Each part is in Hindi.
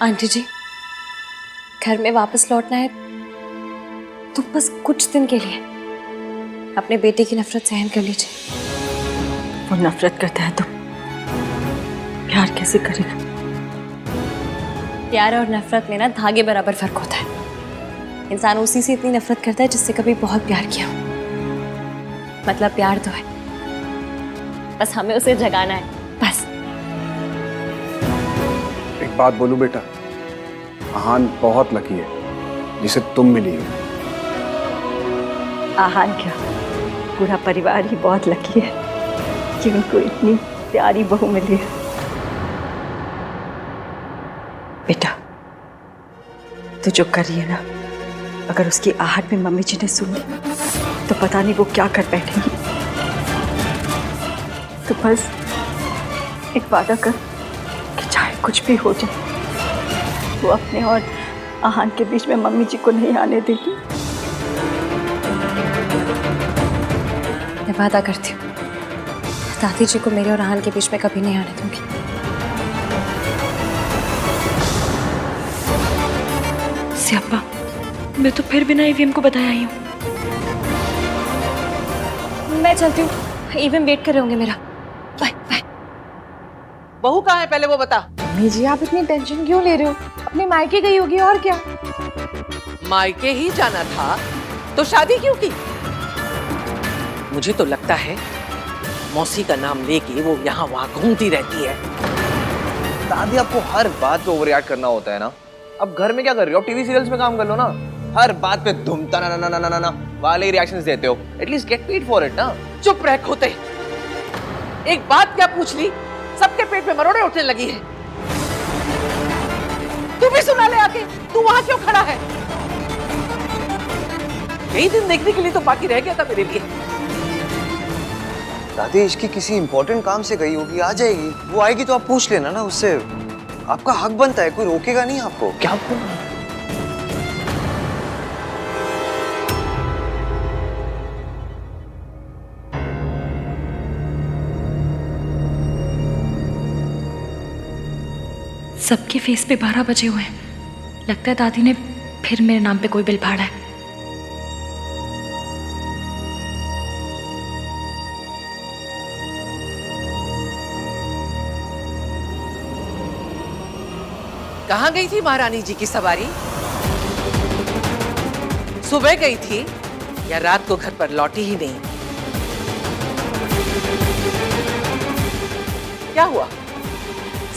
आंटी जी, घर में वापस लौटना है तो बस कुछ दिन के लिए अपने बेटे की नफरत सहन कर लीजिए। वो नफरत करता है तो प्यार कैसे करेगा? प्यार और नफरत में ना धागे बराबर फर्क होता है। इंसान उसी से इतनी नफरत करता है जिससे कभी बहुत प्यार किया हो। मतलब प्यार तो है, बस हमें उसे जगाना है, बस। एक बात बोलूं बेटा, आहान बहुत लकी है जिसे तुम मिली हो। आहान क्या, पूरा परिवार ही बहुत लकी है कि उनको इतनी प्यारी बहू मिली है। बेटा, तू जो कर रही है ना, अगर उसकी आहट में मम्मी जी ने सुन ली तो पता नहीं वो क्या कर बैठेंगी। तो बस एक वादा कर कि चाहे कुछ भी हो जाए, वो अपने और आहान के बीच में मम्मी जी को नहीं आने देगी। मैं वादा करती हूँ, दादी जी को मेरे और आहान के बीच में कभी नहीं आने दूंगी। सियाप्पा, मैं तो फिर बिना ईवीएम को बताया आई हूँ। मैं चलती हूँ, ईवीएम वेट कर रहे होंगे मेरा। Bye bye. बहू कहाँ है पहले वो बता। मम्मी जी, आप इतनी टेंशन क्यों ले रहे हो? अपने मायके गई होगी और क्या। मायके ही जाना था तो शादी क्यों की? मुझे तो लगता है मौसी का नाम लेके वो यहाँ वहाँ घूमती रहती है। दादी, आपको हर बात पे ओवर रिएक्ट करना होता है ना। अब घर में क्या कर रही हो? टीवी सीरियल्स में काम कर लो ना। हर बात पे धूमता ना ना ना ना ना ना वाले रिएक्शंस देते हो। At least get paid for it ना। चुप रह खोते, एक बात क्या पूछ ली, सबके पेट में मरोड़े उठने लगी है। तू भी सुना ले आके, तू वहां क्यों खड़ा है? यही दिन देखने के लिए तो बाकी रह गया था मेरे लिए। दादी, इसकी किसी इंपॉर्टेंट काम से गई होगी, आ जाएगी। वो आएगी तो आप पूछ लेना ना उससे। आपका हक बनता है, कोई रोकेगा नहीं आपको। क्या आपको? सबके फेस पे 12 बजे हुए हैं। लगता है दादी ने फिर मेरे नाम पे कोई बिल फाड़ा है। कहाँ गई थी महारानी जी की सवारी? सुबह गई थी या रात को घर पर लौटी ही नहीं? क्या हुआ,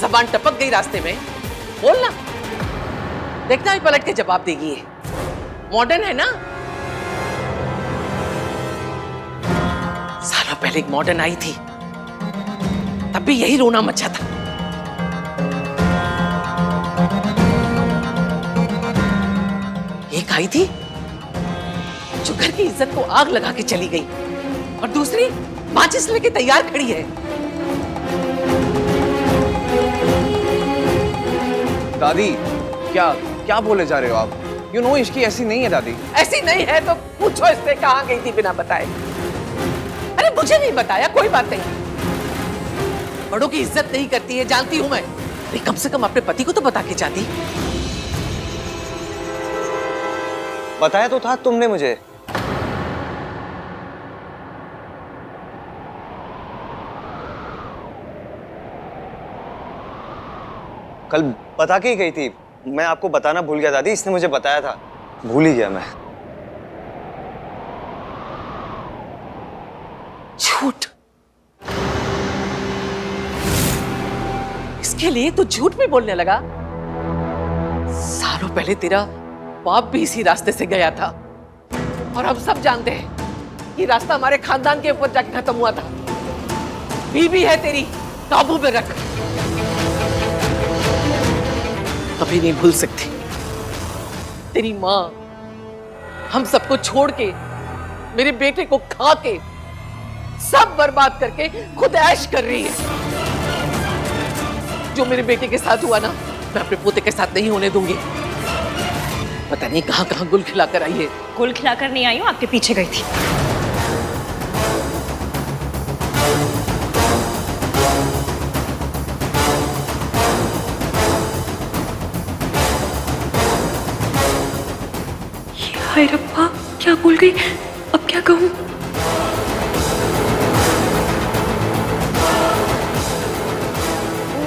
जबान टपक गई रास्ते में? बोलना, देखना ही पलट के जवाब देगी। ये मॉडर्न है ना। सालों पहले एक मॉडर्न आई थी, तब भी यही रोना मचा था। एक आई थी जो घर की इज्जत को आग लगा के चली गई, और दूसरी माचिस लेके तैयार खड़ी है। दादी, क्या क्या बोले जा रहे हो आप? यू नो इसकी ऐसी नहीं है दादी। ऐसी नहीं है तो पूछो इससे कहाँ गई थी बिना बताए। अरे मुझे नहीं बताया, कोई बात नहीं। बड़ों की इज्जत नहीं करती है, जानती हूं मैं। नहीं, कम से कम अपने पति को तो बता के जाती। बताया तो था तुमने मुझे। कल बता के ही गई थी। मैं आपको बताना भूल गया दादी, इसने मुझे बताया था, भूल ही गया मैं। झूठ, इसके लिए तू झूठ भी बोलने लगा? सालों पहले तेरा बाप भी इसी रास्ते से गया था, और हम सब जानते हैं ये रास्ता हमारे खानदान के ऊपर जाके खत्म हुआ था। बीवी है तेरी, काबू में रख। कभी नहीं भूल सकती, तेरी माँ हम सबको छोड़ के, मेरे बेटे को खा के, सब बर्बाद करके खुद ऐश कर रही है। जो मेरे बेटे के साथ हुआ ना, मैं अपने पोते के साथ नहीं होने दूंगी। पता नहीं कहां कहां गुल खिलाकर आई है। गुल खिलाकर नहीं आई हूँ, आपके पीछे गई थी। हाय रब्बा, क्या बोल गई? अब क्या कहूँ?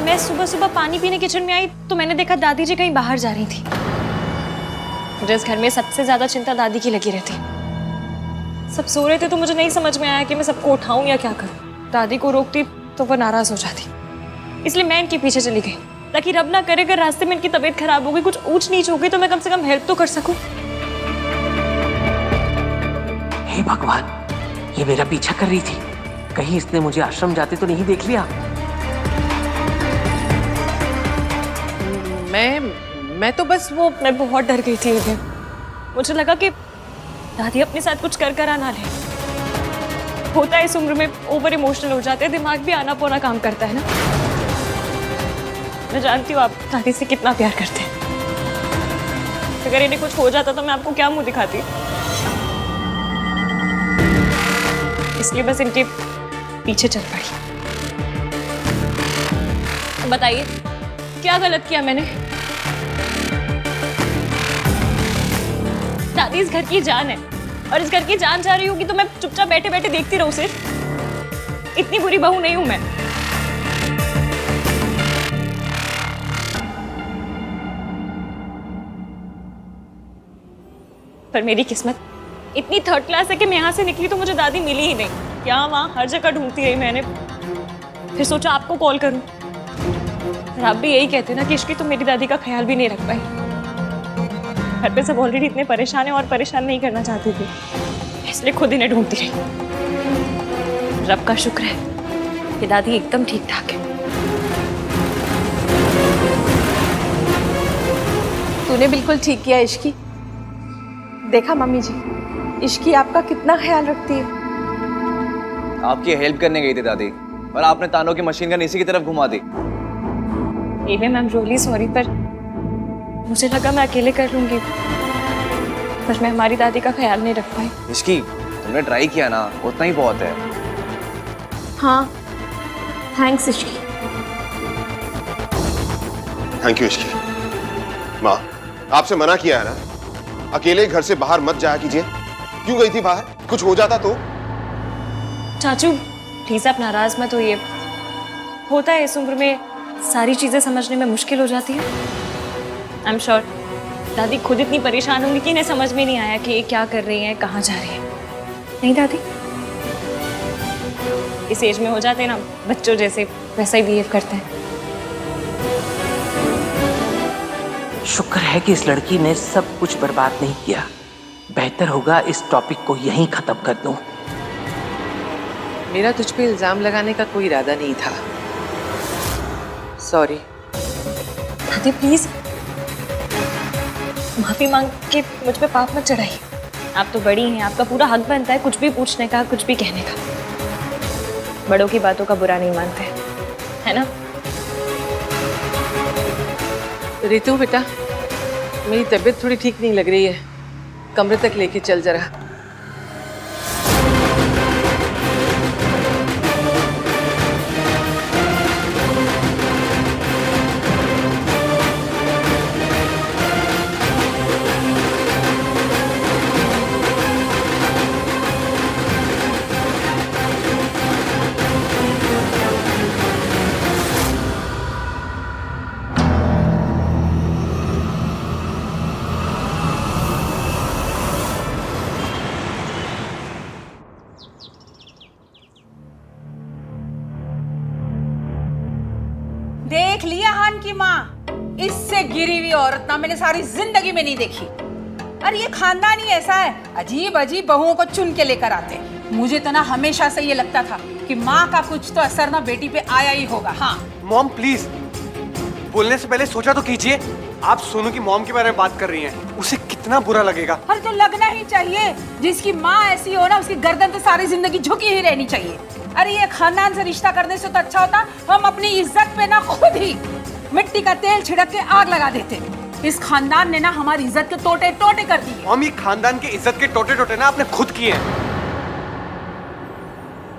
मैं सुबह सुबह पानी पीने किचन में आई तो मैंने देखा दादी जी कहीं बाहर जा रही थी। मुझे इस घर में सबसे ज्यादा चिंता दादी की लगी रहती। सब सो रहे थे तो मुझे नहीं समझ में आया कि मैं सबको उठाऊं या क्या करूं। दादी को रोकती तो वो नाराज हो जाती, इसलिए मैं इनके पीछे चली गई ताकि रब ना करे अगर रास्ते में इनकी तबीयत खराब हो गई, कुछ ऊंच नीच हो गई तो मैं कम से कम हेल्प तो कर सकूं। हे भगवान, ये मेरा पीछा कर रही थी, कहीं इसने मुझे आश्रम जाते तो नहीं देख लिया। मैं तो बस मैं बहुत डर गई थी एक दिन। मुझे लगा कि दादी अपने साथ कुछ कर आना ले। होता है इस उम्र में, ओवर इमोशनल हो जाते हैं, दिमाग भी आना पोना काम करता है ना। मैं जानती हूँ आप दादी से कितना प्यार करते हैं। अगर इन्हें कुछ हो जाता तो मैं आपको क्या मुंह दिखाती। इसलिए बस इनके पीछे चल पड़ी। बताइए क्या गलत किया मैंने? दादी इस घर की जान है और इस घर की जान जा रही होगी तो मैं चुपचाप बैठे बैठे देखती रहूं सिर्फ? इतनी बुरी बहू नहीं हूं मैं। पर मेरी किस्मत इतनी थर्ड क्लास है कि मैं यहां से निकली तो मुझे दादी मिली ही नहीं। यहाँ वहां हर जगह ढूंढती रही मैंने, फिर सोचा आपको कॉल करूं। और आप भी यही कहते ना कि इश्की तो मेरी दादी का ख्याल भी नहीं रख पाई। घर पे सब ऑलरेडी इतने परेशान हैं और परेशान नहीं करना चाहती थी, इसलिए खुद इन्हें ढूंढती रही। रब का शुक्र है कि दादी एकदम ठीक ठाक है। तूने बिल्कुल ठीक किया इश्की। देखा मम्मी जी, इश्की आपका कितना ख्याल रखती है। आपकी हेल्प करने गई थी दादी, और आपने तानों की मशीन गन इसी की तरफ घुमा दी। मैम रियली सॉरी, पर मुझे लगा मैं अकेले कर लूंगी, पर मैं हमारी दादी का ख्याल नहीं रख पाई। इसकी तुमने ट्राई किया ना, उतना ही बहुत है। हाँ, thanks Ishki. Thank you Ishki. माँ, आपसे मना किया है ना, अकेले घर से बाहर मत जाया कीजिए। क्यों गई थी बाहर? कुछ हो जाता तो? चाचू प्लीज आप नाराज मत होइए। होता है इस उम्र में सारी चीजें समझने में मुश्किल हो जाती है। आई एम श्योर दादी खुद इतनी परेशान होंगी कि इन्हें समझ में नहीं आया कि ये क्या कर रही हैं, कहाँ जा रही हैं। नहीं दादी, इस एज में हो जाते हैं ना बच्चों जैसे, वैसा ही बिहेव करते हैं। शुक्र है कि इस लड़की ने सब कुछ बर्बाद नहीं किया। बेहतर होगा इस टॉपिक को यहीं खत्म कर दूं। मेरा तुझ पे इल्जाम लगाने का कोई इरादा नहीं था, सॉरी। दादी प्लीज माफी मांग के मुझ पे पाप मत चढ़ाइए। आप तो बड़ी हैं, आपका पूरा हक बनता है कुछ भी पूछने का, कुछ भी कहने का। बड़ों की बातों का बुरा नहीं मानते, है ना? रितु बेटा, मेरी तबीयत थोड़ी ठीक नहीं लग रही है, कमरे तक लेके चल जरा। देख लिया हान की माँ, इससे गिरी हुई औरत ना मैंने सारी जिंदगी में नहीं देखी। अरे ये खानदान ही ऐसा है, अजीब अजीब बहुओं को चुन के लेकर आते। मुझे तो ना हमेशा से ये लगता था कि माँ का कुछ तो असर ना बेटी पे आया ही होगा। हाँ मॉम प्लीज, बोलने से पहले सोचा तो कीजिए। आप सोनू की मॉम के बारे में बात कर रही हैं, उसे कितना बुरा लगेगा। अरे तो लगना ही चाहिए, जिसकी माँ ऐसी हो ना उसकी गर्दन तो सारी जिंदगी झुकी ही रहनी चाहिए। अरे ये खानदान से रिश्ता करने से तो अच्छा होता हम अपनी इज्जत पे ना खुद ही मिट्टी का तेल छिड़क के आग लगा देते। इस खानदान ने ना हमारी इज्जत के टोटे टोटे कर दिए। मॉम, ये खानदान के इज्जत के टोटे टोटे ना आपने खुद किए हैं।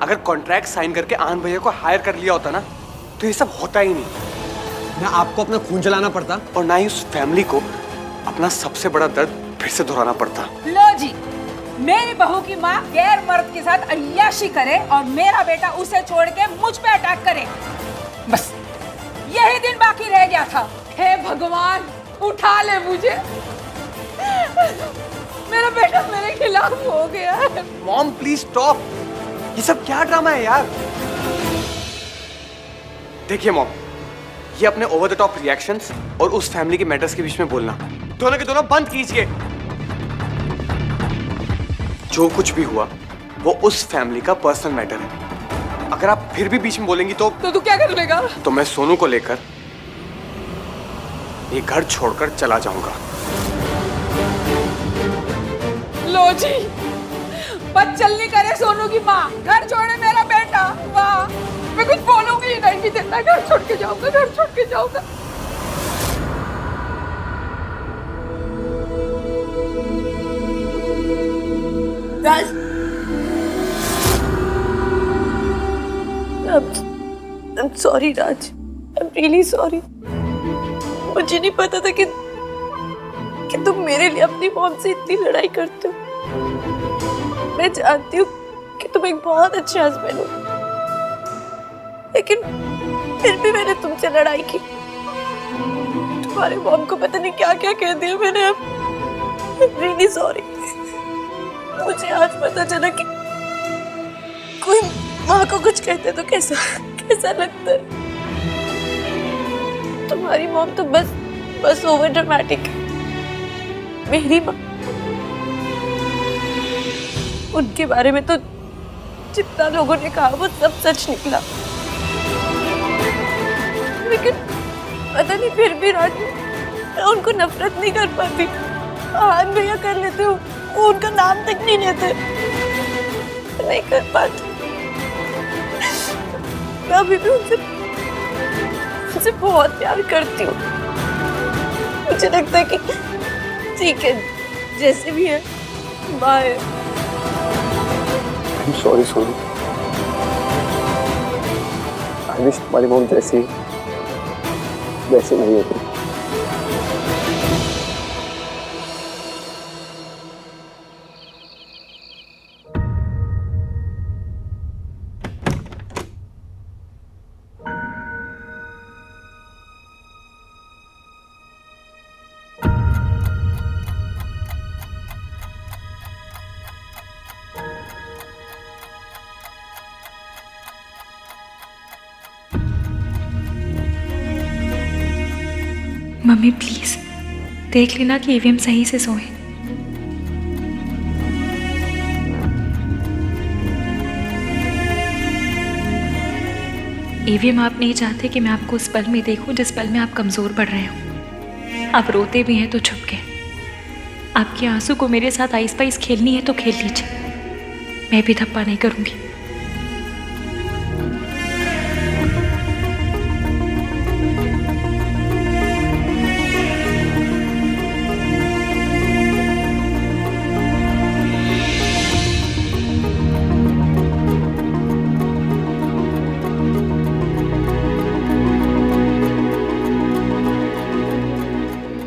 अगर कॉन्ट्रैक्ट साइन करके आनंद भैया को हायर कर लिया होता ना तो ये सब होता ही नहीं। ना आपको अपना खून जलाना पड़ता और ना ही उस फैमिली को अपना सबसे बड़ा दर्द फिर से दोहराना पड़ता। लो जी, मेरी बहू की माँ गैर मर्द के साथ अय्याशी करे और मेरा बेटा उसे छोड़ के मुझ पे अटैक करे, बस यही दिन बाकी रह गया था। हे भगवान, उठा ले मुझे, मेरा बेटा मेरे खिलाफ हो गया है। मॉम प्लीज स्टॉप, ये सब क्या ड्रामा है यार। देखिए मॉम, ये अपने ओवर द टॉप रिएक्शंस और उस फैमिली के मैटर्स के बीच में बोलना दोनों के दोनों बंद कीजिए। जो कुछ भी हुआ वो उस फैमिली का पर्सनल मैटर है। अगर आप फिर भी बीच में बोलेंगी तो तू क्या कर लेगा? तो मैं सोनू को लेकर ये घर छोड़कर चला जाऊंगा। लो जी, बदचलनी करे सोनू की माँ, घर छोड़े मेरा बेटा। वाह, मैं कुछ बोलूंगी ही नहीं, देता घर छोड़ के जाऊंगा, घर छोड़ के जाऊंगा। राज, I'm sorry Raj, I'm really sorry। मुझे नहीं पता था कि तुम मेरे लिए अपनी मॉम से इतनी लड़ाई करते हो। मैं जानती हूँ कि तुम एक बहुत अच्छे हस्बैंड हो, लेकिन फिर भी मैंने तुमसे लड़ाई की। तुम्हारे मॉम को पता नहीं क्या क्या कह दिया मैंने। I'm really sorry। मुझे आज पता चला कि कोई माँ को कुछ कहते तो कैसा लगता है। तुम्हारी मॉम तो बस ओवर ड्रामेटिक है। मेरी माँ, उनके बारे में तो जितना लोगों ने कहा वो सब सच निकला, लेकिन पता नहीं फिर भी राज मैं उनको नफरत नहीं कर पाती। आहान भैया कर लेते हो, वो उनका नाम तक नहीं लेते, नहीं कर पाती। मैं अभी भी उनसे बहुत प्यार करती हूँ। मुझे लगता है कि ठीक है, जैसे भी है, bye. Sorry Sonu, I wish तुम्हारी मॉम जैसी वैसे नहीं होती। मम्मी प्लीज देख लेना कि ईवीएम सही से सोए। ईवीएम, आप नहीं चाहते कि मैं आपको उस पल में देखूं जिस पल में आप कमजोर पड़ रहे हो। आप रोते भी हैं तो छुप के। आपके आंसू को मेरे साथ आइस पाइस खेलनी है तो खेल लीजिए, मैं भी धप्पा नहीं करूंगी।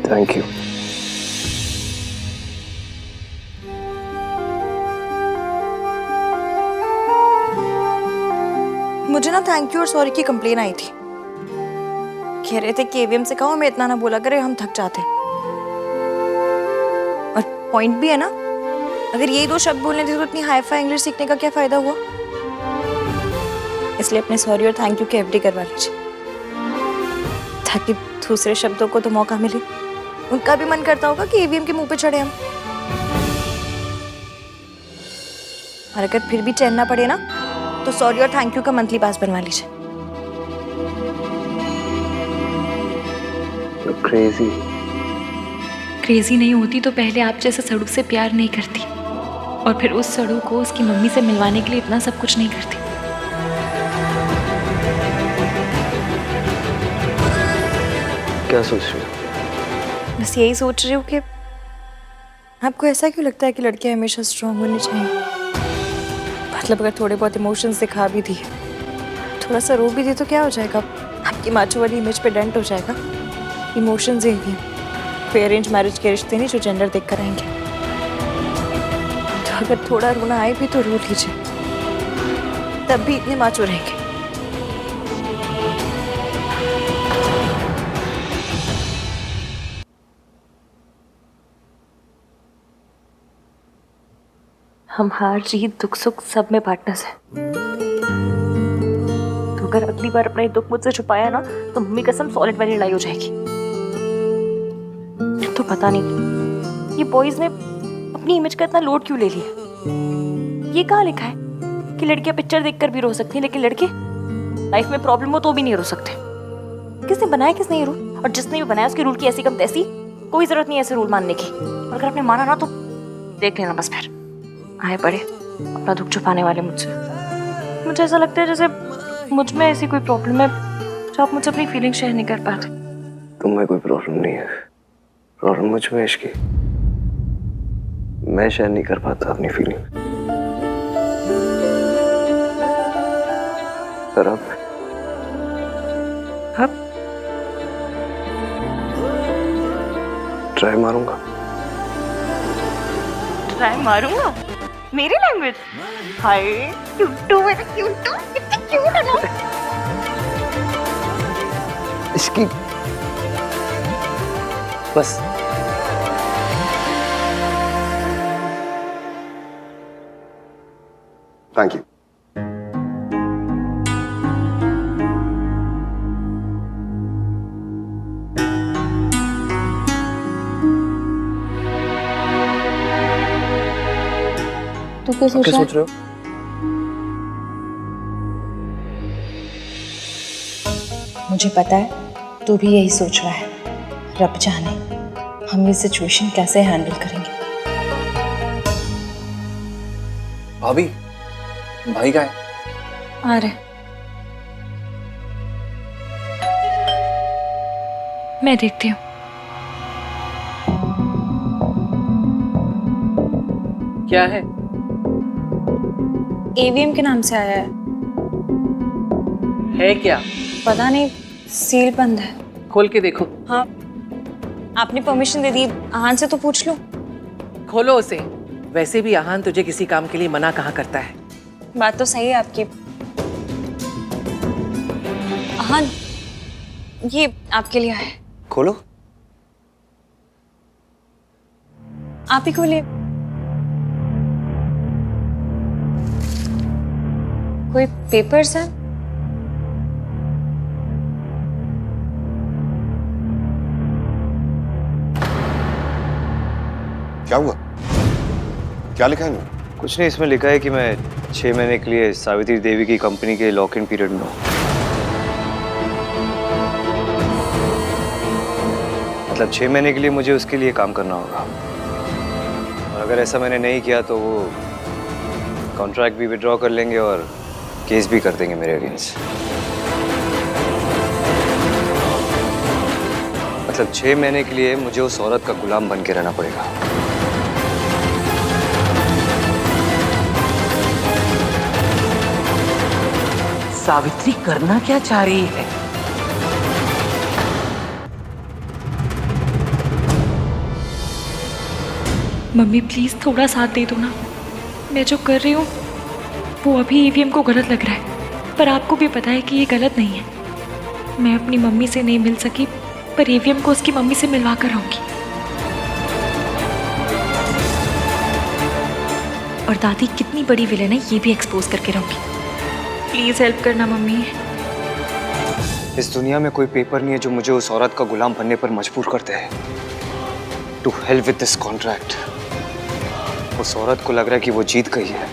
Thank you. मुझे ना थैंक यू और सॉरी की कंप्लेन आई थी। कह रहे थे कि एवीएम से कहो हमें इतना ना बोला करे, हम थक जाते। और पॉइंट भी है ना, अगर यही 2 शब्द बोलने थे तो इतनी हाई फाई इंग्लिश सीखने का क्या फायदा हुआ। इसलिए अपने सॉरी और थैंक यू के एफडी करवा लीजिए, ताकि दूसरे शब्दों को तो मौका मिले। उनका भी मन करता होगा कि ईवीएम के मुंह पे चढ़े हम। और अगर फिर भी चैन ना पड़े ना, तो सॉरी और थैंक यू का मंथली पास बनवा लीजिए। क्रेजी नहीं होती तो पहले आप जैसे सड़ू से प्यार नहीं करती, और फिर उस सड़ू को उसकी मम्मी से मिलवाने के लिए इतना सब कुछ नहीं करती। क्या सोच रही हो? बस यही सोच रही हूँ कि आपको ऐसा क्यों लगता है कि लड़कियां हमेशा स्ट्रांग होनी चाहिए। मतलब अगर थोड़े बहुत इमोशंस दिखा भी दिए, थोड़ा सा रो भी दी तो क्या हो जाएगा, आपकी माचो वाली इमेज पे डेंट हो जाएगा। इमोशंस ही हैं, कोई अरेंज मैरिज के रिश्ते नहीं जो जेंडर देख कर आएंगे। तो अगर थोड़ा रोना आए भी तो रो लीजिए, तब भी इतने माचो रहेंगे। हम हार जीत दुख सुख सब में पार्टनर्स हैं। तो अगर अगली बार अपना ये दुख मुझसे छुपाया ना तो मम्मी कसम सॉलिड वाली लड़ाई हो जाएगी। तो पता नहीं ये बॉयज ने अपनी इमेज का इतना लोड क्यों ले लिया। ये कहाँ लिखा है कि लड़कियां पिक्चर देखकर भी रो सकती हैं, लेकिन लड़के लाइफ में प्रॉब्लम हो तो भी नहीं रो सकते। किसने बनाया, किसने ये रूल? और जिसने भी बनाया उसके रूल की ऐसी कम तैसी, कोई जरूरत नहीं है ऐसे रूल मानने की। और अगर आपने माना ना तो देख लेना बस, फिर आए पड़े अपना दुख छुपाने वाले मुझसे। मुझे ऐसा लगता है जैसे मुझ में ऐसी कोई प्रॉब्लम है जो आप मुझसे अपनी फीलिंग शेयर नहीं कर पाते। तुम में कोई प्रॉब्लम नहीं है, प्रॉब्लम मुझ में इश्की। मैं शेयर नहीं कर पाता अपनी फीलिंग। पर अब ट्राई मारूंगा। ट्राई मारूंगा? मेरी लैंग्वेज? हाय क्यूटू, मेरा क्यूटू, कितना क्यूट है ना। इसकी बस थैंक यू। तू क्या सोच रहा है? मुझे पता है तू भी यही सोच रहा है। रब जाने हम ये सिचुएशन कैसे हैंडल करेंगे। भाभी, भाई का है? आ रहे। मैं देखती हूँ। क्या है? एवीएम के नाम से आया है क्या? पता नहीं, सील बंद है। खोल के देखो। हाँ, आपने परमिशन दे दी, आहान से तो पूछ लो। खोलो उसे। वैसे भी आहान तुझे किसी काम के लिए मना कहाँ करता है। बात तो सही है आपकी। आहान, ये आपके लिए है। खोलो। आप ही खोलिए। कोई पेपर्स है? क्या हुआ? क्या लिखा है? कुछ नहीं, इसमें लिखा है कि मैं 6 महीने के लिए सावित्री देवी की कंपनी के लॉक इन पीरियड में हूँ। मतलब 6 महीने के लिए मुझे उसके लिए काम करना होगा, और अगर ऐसा मैंने नहीं किया तो वो कॉन्ट्रैक्ट भी विड्रॉ कर लेंगे और केस भी कर देंगे मेरे अगेंस्ट। मतलब 6 महीने के लिए मुझे उस औरत का गुलाम बन के रहना पड़ेगा। सावित्री करना क्या चाह रही है? मम्मी प्लीज थोड़ा साथ दे दो ना। मैं जो कर रही हूँ वो अभी ईवीएम को गलत लग रहा है, पर आपको भी पता है कि ये गलत नहीं है। मैं अपनी मम्मी से नहीं मिल सकी, पर ईवीएम को उसकी मम्मी से मिलवा कर आऊंगी। और दादी कितनी बड़ी विलेन है ये भी एक्सपोज करके रहूंगी। प्लीज हेल्प करना मम्मी। इस दुनिया में कोई पेपर नहीं है जो मुझे उस औरत का गुलाम बनने पर मजबूर करते हैं। To hell with this contract. उस औरत को लग रहा है कि वो जीत गई है,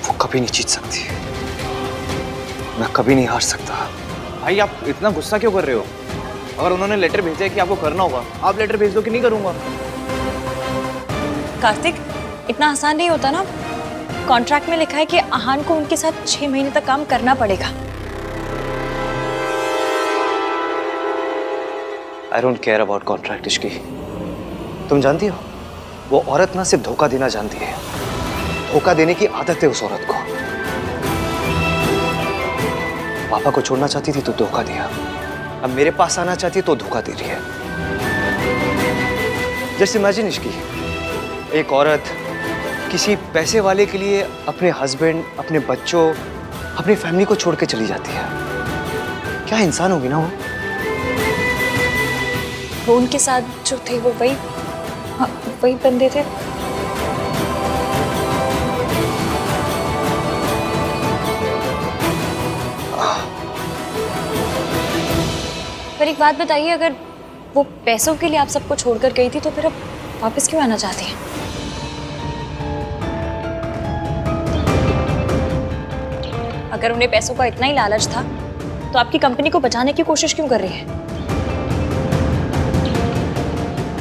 वो कभी नहीं जीत सकती। मैं कभी नहीं हार सकता। भाई आप इतना गुस्सा क्यों कर रहे हो? अगर उन्होंने लेटर भेजा है कि आपको करना होगा, आप लेटर भेज दो कि नहीं करूंगा। कार्तिक, इतना आसान नहीं होता ना। कॉन्ट्रैक्ट में लिखा है कि आहान को उनके साथ 6 महीने तक काम करना पड़ेगा। I don't care about contract Ishki. तुम जानती हो वो औरत ना सिर्फ धोखा देना जानती है, धोखा देने की आदत है उस औरत को। पापा को छोड़ना चाहती थी तो धोखा दिया, अब मेरे पास आना चाहती है तो धोखा दे रही है। जस्ट इमेजिन इसकी, एक औरत किसी पैसे वाले के लिए अपने हस्बैंड, अपने बच्चों, अपनी फैमिली को छोड़ के चली जाती है। क्या इंसान होगी ना वो उनके साथ जो थे वो वही बंदे थे। पर एक बात बताइए, अगर वो पैसों के लिए आप सबको छोड़कर गई थी तो फिर अब वापस क्यों आना चाहती है? अगर उन्हें पैसों का इतना ही लालच था तो आपकी कंपनी को बचाने की कोशिश क्यों कर रही है?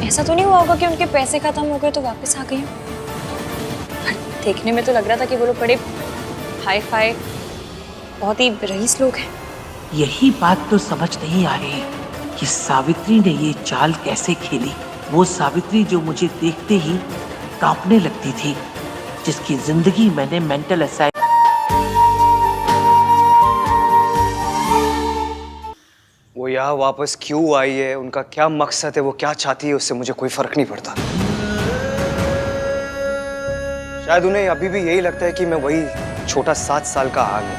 ऐसा तो नहीं हुआ होगा कि उनके पैसे खत्म हो गए तो वापस आ गई हो? देखने में तो लग रहा था कि वो लोग बड़े हाई फाई, बहुत ही रईस लोग हैं। यही बात तो समझ नहीं आ रही कि सावित्री ने ये चाल कैसे खेली। वो सावित्री जो मुझे देखते ही कांपने लगती थी, जिसकी जिंदगी मैंने मेंटल असाइल। वो यहाँ वापस क्यों आई है, उनका क्या मकसद है, वो क्या चाहती है, उससे मुझे कोई फर्क नहीं पड़ता। शायद उन्हें अभी भी यही लगता है कि मैं वही छोटा 7 साल का आहान हूं,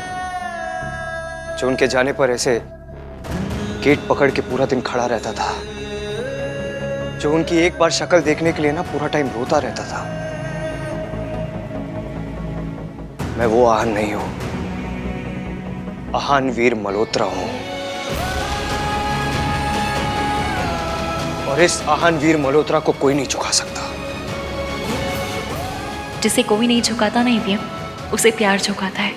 जो उनके जाने पर ऐसे गेट पकड़ के पूरा दिन खड़ा रहता था, जो उनकी एक बार शक्ल देखने के लिए ना पूरा टाइम रोता रहता था। मैं वो आहान नहीं हूं, आहान वीर मल्होत्रा हूं। और इस आहान वीर मल्होत्रा को कोई नहीं झुका सकता। जिसे कोई नहीं झुकाता ना ईवीएम, उसे प्यार झुकाता है।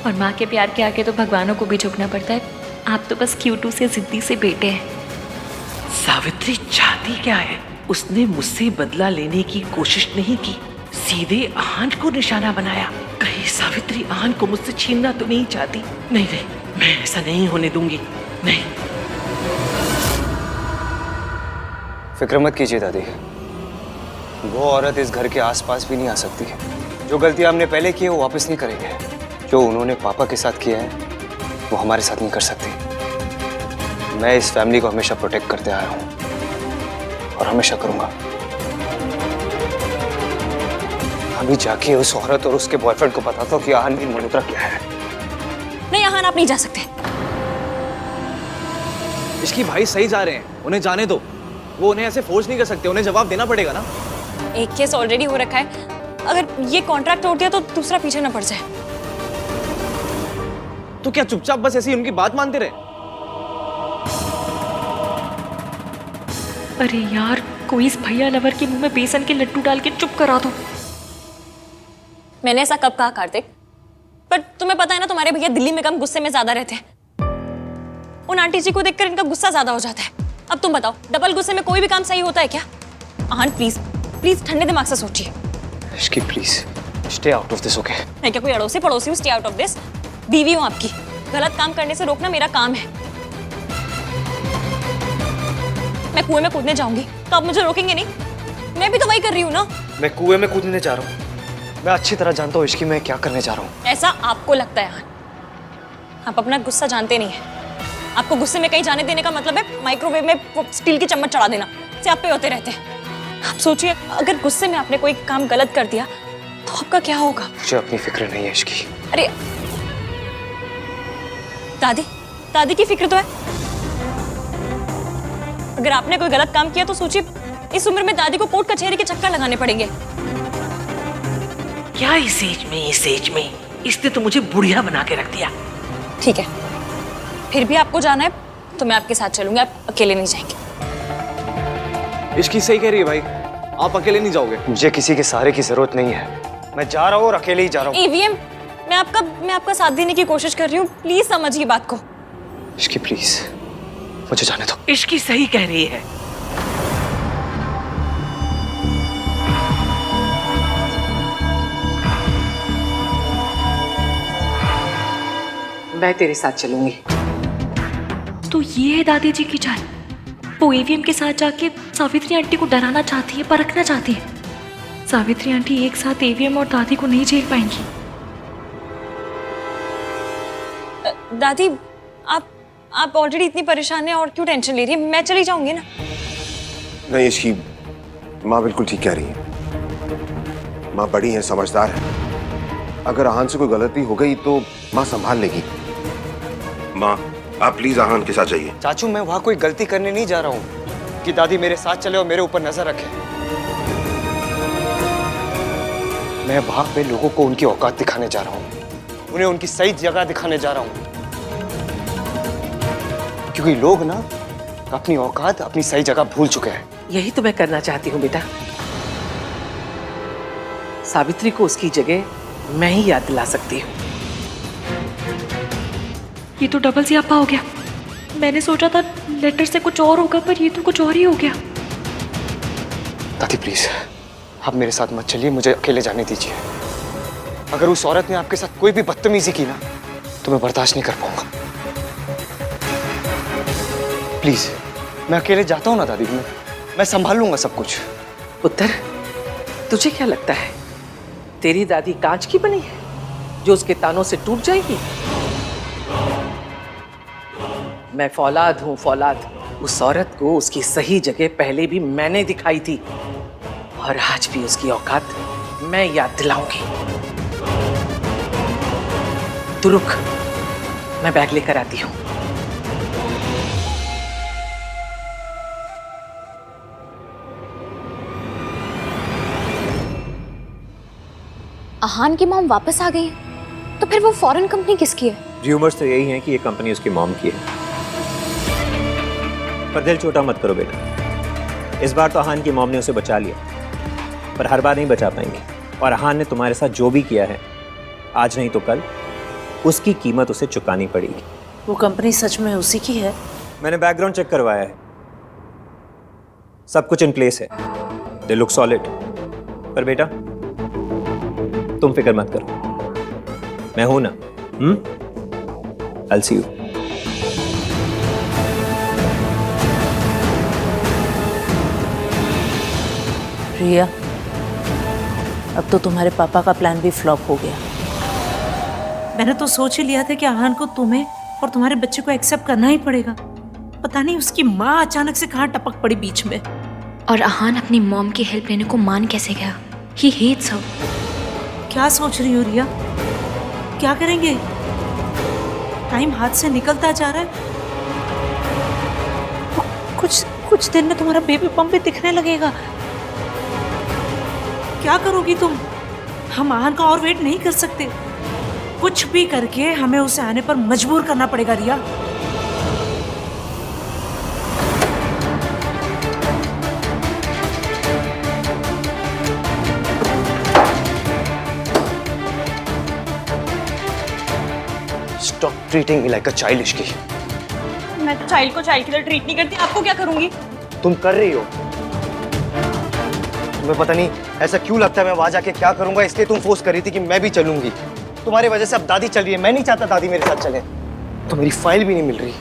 और माँ के प्यार के आगे तो भगवानों को भी झुकना पड़ता है। आप तो बस क्यूटू से जिद्दी से बेटे हैं। सावित्री चाहती क्या है? उसने मुझसे बदला लेने की कोशिश नहीं की, सीधे आहान को निशाना बनाया। कहीं सावित्री आहान को मुझसे छीनना तो नहीं चाहती? नहीं नहीं, मैं ऐसा नहीं होने दूंगी, नहीं। फिक्र मत कीजिए दादी, वो औरत इस घर के आसपास भी नहीं आ सकती है। जो गलतियां हमने पहले की है वो वापस नहीं करेंगे। जो उन्होंने पापा के साथ किया है वो हमारे साथ नहीं कर सकती। मैं इस फैमिली को हमेशा प्रोटेक्ट करते आया हूं और हमेशा करूंगा। अभी जाके उस औरत और उसके बॉयफ्रेंड को बताता हूं कि आहान वीर मल्होत्रा क्या है। नहीं आहान, आप नहीं जा सकते। इसकी भाई सही जा रहे हैं, उन्हें जाने दो। वो उन्हें ऐसे फोर्स नहीं कर सकते, उन्हें जवाब देना पड़ेगा ना। एक केस ऑलरेडी हो रखा है, अगर ये कॉन्ट्रैक्ट तोड़ दिया तो दूसरा पीछे ना पड़ जाए। तो क्या चुपचाप बस ऐसी उनकी बात मानते रहे? अरे यार, कोई इस भैया लवर के मुंह में बेसन के लड्डू डाल के चुप करा दो। मैंने ऐसा कब कहा कार्तिक? पर तुम्हें पता है ना, तुम्हारे भैया दिल्ली में कम गुस्से में ज्यादा रहते हैं। उन आंटी जी को देखकर इनका गुस्सा ज्यादा हो जाता है। अब तुम बताओ, डबल गुस्से में कोई भी काम सही होता है क्या? आहान प्लीज प्लीज ठंडे दिमाग से सोचिए। Ishki please stay out of this, okay? मैं क्या कोई अड़ोसी पड़ोसी हूँ स्टे आउट ऑफ दिस? बीवी हूँ आपकी, गलत काम करने से रोकना मेरा काम है। मैं कुएं में कूदने जाऊंगी तो आप मुझे रोकेंगे नहीं? मैं भी तो वही कर रही हूँ ना। मैं कुएं में कूदने जा रहा हूँ, मैं अच्छी तरह जानता हूँ इश्की मैं क्या करने जा रहा हूँ। ऐसा आपको लगता है आहान, आप अपना गुस्सा जानते नहीं है। आपको गुस्से में कहीं जाने देने का मतलब है माइक्रोवेव में वो स्टील की चम्मच चढ़ा देना, से आप पे होते रहते हैं। आप सोचिए, अगर गुस्से में आपने कोई काम गलत कर दिया तो आपका क्या होगा? मुझे अपनी फिक्र नहीं है इसकी। अरे दादी, दादी की फिक्र तो है। अगर आपने कोई गलत काम किया तो सोचिए, इस उम्र में दादी को कोर्ट कचहरी के चक्कर लगाने पड़ेंगे। क्या इस एज में इसने तो मुझे बुढ़िया बना के रख दिया। ठीक है, फिर भी आपको जाना है तो मैं आपके साथ चलूंगी, आप अकेले नहीं जाएंगे। इसकी सही कह रही है भाई, आप अकेले नहीं जाओगे। मुझे किसी के सहारे की जरूरत नहीं है, मैं जा रहा हूँ और अकेले ही जा रहा हूँ। ईवीएम, मैं आपका साथ देने की कोशिश कर रही हूँ, प्लीज समझिए बात को। इश्की प्लीज मुझे जाने दो। इश्की सही कह रही है। मैं तेरे साथ चलूंगी। तो ये है दादी जी की चाल। वो ईवीएम के साथ जाके सावित्री आंटी को डराना चाहती है, परखना चाहती है। सावित्री आंटी एक साथ ईवीएम और दादी को नहीं झेल पाएंगी। दादी, आप ऑलरेडी इतनी परेशान हैं और क्यों टेंशन ले रही है? मैं चली जाऊंगी ना। नहीं इश्की, माँ बिल्कुल ठीक कह रही है। माँ बड़ी है, समझदार है। अगर आहान से कोई गलती हो गई तो माँ संभाल लेगी। माँ आप प्लीज आहान के साथ जाइए। चाचू मैं वहां कोई गलती करने नहीं जा रहा हूँ कि दादी मेरे साथ चले और मेरे ऊपर नजर रखे। मैं वहां पे लोगों को उनकी औकात दिखाने जा रहा हूँ, उन्हें उनकी सही जगह दिखाने जा रहा हूँ। क्योंकि लोग ना अपनी औकात, अपनी सही जगह भूल चुके हैं। यही तो मैं करना चाहती हूँ बेटा। सावित्री को उसकी जगह मैं ही याद दिला सकती हूँ। ये तो डबल सियापा हो गया। मैंने सोचा था लेटर से कुछ और होगा, पर ये तो कुछ और ही हो गया। दादी प्लीज आप मेरे साथ मत चलिए, मुझे अकेले जाने दीजिए। अगर उस औरत ने आपके साथ कोई भी बदतमीजी की ना तो मैं बर्दाश्त नहीं कर पाऊंगा। प्लीज मैं अकेले जाता हूँ ना दादी, मैं संभाल लूंगा सब कुछ। पुत्र तुझे क्या लगता है तेरी दादी कांच की बनी है जो उसके तानों से टूट जाएगी? मैं फौलाद हूँ, फौलाद। उस औरत को उसकी सही जगह पहले भी मैंने दिखाई थी और आज भी उसकी औकात मैं याद दिलाऊंगी। तू रुक, मैं बैग लेकर आती हूँ। आहान की मॉम वापस आ गई है, तो फिर वो फॉरेन कंपनी किसकी है? र्यूमर्स तो यही हैं कि ये कंपनी उसकी मॉम की है। पर दिल छोटा मत करो बेटा, इस बार तो आहान की मॉम ने उसे बचा लिया, पर हर बार नहीं बचा पाएंगे। और आहान ने तुम्हारे साथ जो भी किया है, आज नहीं तो कल उसकी कीमत उसे चुकानी पड़ेगी। वो कंपनी सच में उसी की है? मैंने बैकग्राउंड चेक करवाया है, सब कुछ इन प्लेस है। They look solid. पर बेटा तुम फिक्र मत करो, मैं हूं ना। I'll see you. रिया, अब तो तुम्हारे पापा का प्लान भी फ्लॉप हो गया। मैंने तो सोच ही लिया था कि आहान को तुम्हें और तुम्हारे बच्चे को एक्सेप्ट करना ही पड़ेगा। पता नहीं उसकी माँ अचानक से कहाँ टपक पड़ी बीच में। और आहान अपनी मॉम की हेल्प लेने को मान कैसे गया? He hates her. क्या सोच रही हो रिया? क्या करेंगे? टाइम हाथ से निकलता जा रहा है। कुछ दिन में तुम्हारा बेबी बम भी दिखने लगेगा। क्या करोगी तुम? हम आहान का और वेट नहीं कर सकते। कुछ भी करके हमें उसे आने पर मजबूर करना पड़ेगा रिया। Stop treating me like a child, Ishki. मैं तो चाइल्ड को चाइल्ड की तरह ट्रीट नहीं करती, आपको क्या करूंगी? तुम कर रही हो। तुम्हें पता नहीं ऐसा क्यों लगता है मैं वहां जाके क्या करूंगा, इसलिए तुम फोर्स कर रही थी कि मैं भी चलूंगी। तुम्हारी वजह से अब दादी चल रही है, मैं नहीं चाहता दादी मेरे साथ चले। तो मेरी फाइल भी नहीं मिल रही।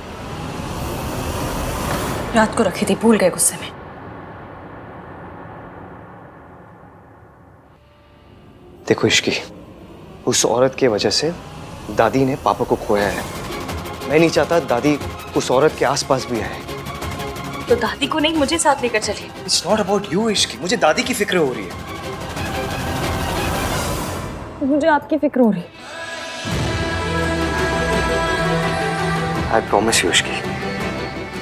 रात को रखी थी, भूल गए गुस्से में। देखो इश्की, उस औरत की वजह से दादी ने पापा को खोया है। मैं नहीं चाहता दादी उस औरत के आसपास भी आए। तो दादी को नहीं, मुझे साथ लेकर चलिए। It's not about you Ishki, मुझे दादी की फिक्र हो रही है। मुझे आपकी फिक्र हो रही है। आई प्रॉमिस यू इश्की,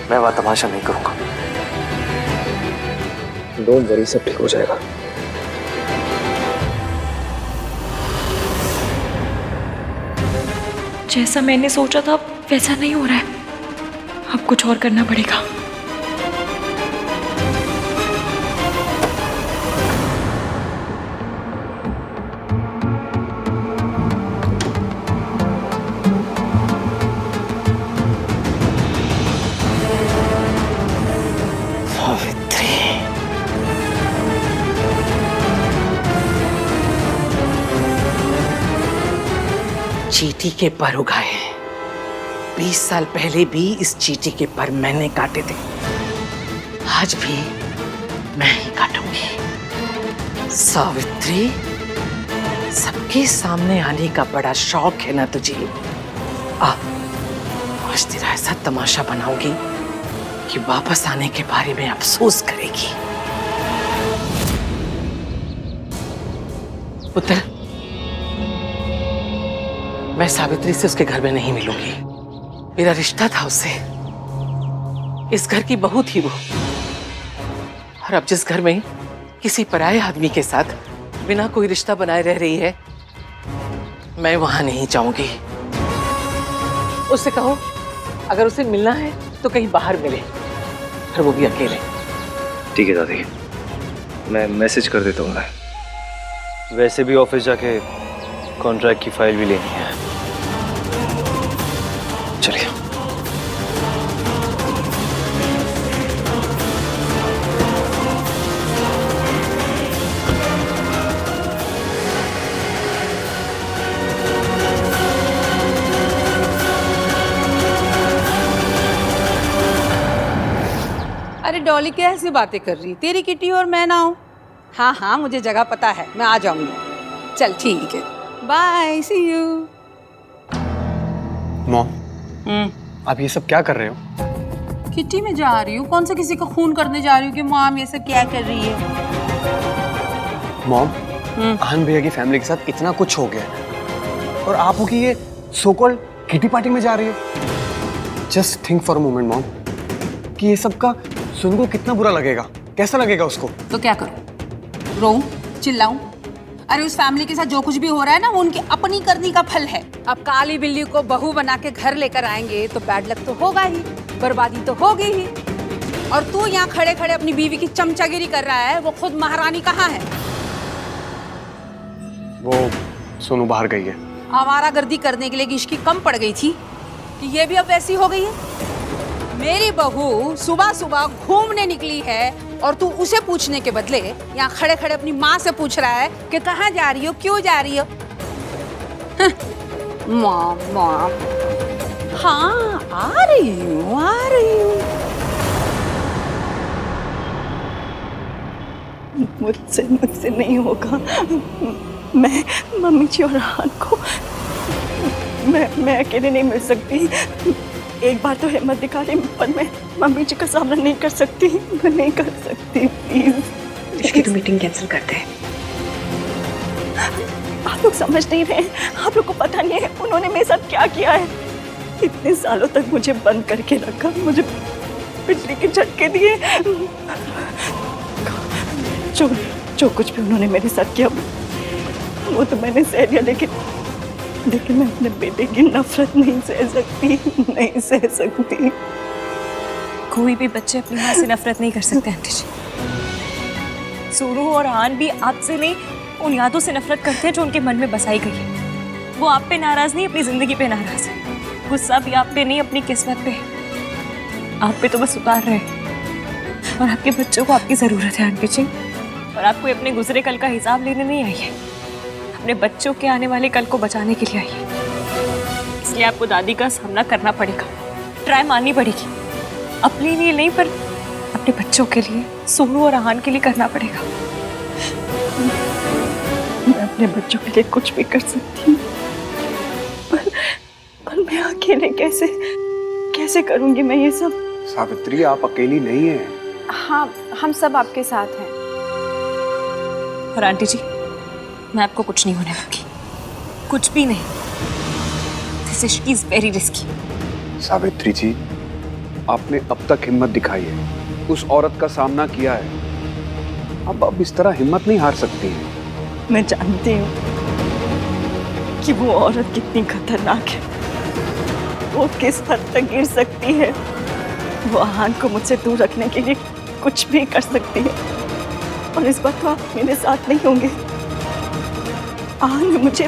मैं वहां तमाशा नहीं करूंगा। डोंट वरी, सब ठीक हो जाएगा। जैसा मैंने सोचा था वैसा नहीं हो रहा है। अब कुछ और करना पड़ेगा। चींटी के पर उगाए हैं। 20 साल पहले भी इस चींटी के पर मैंने काटे थे, आज भी मैं ही काटूंगी। सावित्री, सबके सामने आने का बड़ा शौक है ना तुझे? आज तेरा ऐसा तमाशा बनाऊंगी कि वापस आने के बारे में अफसोस करेगी। पुत्र, मैं सावित्री से उसके घर में नहीं मिलूंगी। मेरा रिश्ता था उससे, इस घर की बहू थी वो। और अब जिस घर में किसी पराये आदमी के साथ बिना कोई रिश्ता बनाए रह रही है, मैं वहां नहीं जाऊंगी। उससे कहो अगर उसे मिलना है तो कहीं बाहर मिले, और वो भी अकेले। ठीक है दादी, मैं मैसेज कर देता हूँ। वैसे भी ऑफिस जाके कॉन्ट्रैक्ट की फाइल भी लेनी है। चलिए। अरे डॉली कैसी बातें कर रही, तेरी किटी और मैं ना हूँ? हाँ हाँ मुझे जगह पता है, मैं आ जाऊंगी। चल ठीक है, बाय, सी यू। मॉम, आप ये सब क्या कर रहे हो? किटी में जा रही हूँ, कौन सा किसी का खून करने जा रही हूँ कि मॉम ये सब क्या कर रही है? मॉम, आहान भैया की फैमिली के साथ इतना कुछ हो गया है और आप हो कि ये सो कॉल्ड किटी पार्टी में जा रही है। Just think for a moment mom, कि ये सब का सुन को कितना बुरा लगेगा, कैसा लगेगा उसको? तो क्या करूं? रोऊं, चिल्लाऊं? अरे उस फैमिली के साथ जो कुछ भी हो रहा है ना, वो उनकी अपनी करनी का फल है। अब काली बिल्ली को बहू बना के घर लेकर आएंगे तो बैड लक तो होगा ही, बर्बादी तो होगी ही। और तू यहाँ खड़े खड़े अपनी बीवी की चमचागिरी कर रहा है, वो खुद महारानी कहाँ है? वो सोनू बाहर गई है। आवारागर्दी करने के लिए इश्की कम पड़ गई थी कि ये भी अब वैसी हो गई है? मेरी बहू सुबह सुबह घूमने निकली है और तू उसे पूछने के बदले यहाँ खड़े खड़े अपनी माँ से पूछ रहा है कि कहाँ जा रही हो, क्यों जा रही हो? मॉम मॉम, हाँ आ रही हूँ, आ रही हूँ। मुझसे नहीं होगा। मैं मम्मी जी और आहान को मैं अकेले नहीं मिल सकती। एक बार तो हिम्मत दिखा ली, पर मैं मम्मी जी का सामना नहीं कर सकती। मैं नहीं कर सकती, प्लीज। इसकी तो मीटिंग कैंसिल करते हैं। आप लोग समझ नहीं रहे, आप लोग को पता नहीं है उन्होंने मेरे साथ क्या किया है। इतने सालों तक मुझे बंद करके रखा, मुझे बिजली के झटके दिए। जो कुछ भी उन्होंने मेरे साथ किया वो तो मैंने सह लिया, लेकिन मैं अपने बेटे की नफरत नहीं सह सकती, नहीं सह सकती। कोई भी बच्चे अपनी माँ से नफरत नहीं कर सकते आंटी जी। सोनू और आहान भी आपसे नहीं, उन यादों से नफरत करते हैं जो उनके मन में बसाई गई है। वो आप पे नाराज नहीं, अपनी जिंदगी पे नाराज है। गुस्सा भी आप पे नहीं, अपनी किस्मत पे। आप पे तो बस उतार रहे हैं। और आपके बच्चों को आपकी जरूरत है आंटी जी। और आपको अपने गुजरे कल का हिसाब लेने नहीं आई है, अपने बच्चों के आने वाले कल को बचाने के लिए आई है। इसलिए आपको दादी का सामना करना पड़ेगा, ट्राई मारनी पड़ेगी। अपने लिए नहीं, पर अपने बच्चों के लिए, सोनू और आहान के लिए करना पड़ेगा। मैं अपने बच्चों के लिए कुछ भी कर सकती हूँ, पर मैं अकेले कैसे करूँगी मैं ये सब? सावित्री, आप अकेली नहीं हैं। हाँ, हम सब आपके साथ हैं। और आंटी जी, मैं आपको कुछ नहीं होने दूंगी, कुछ भी नहीं। दिस इश्क इज वेरी रिस्की। सावित्री जी, आपने अब तक हिम्मत दिखाई है, उस औरत का सामना किया है। अब इस तरह हिम्मत नहीं हार सकती है। मैं जानती हूँ कि वो औरत कितनी खतरनाक है, वो किस हद तक गिर सकती है। वो आहान को मुझसे दूर रखने के लिए कुछ भी कर सकती है, और इस बार तो आप मेरे साथ नहीं होंगे। आहान ने मुझे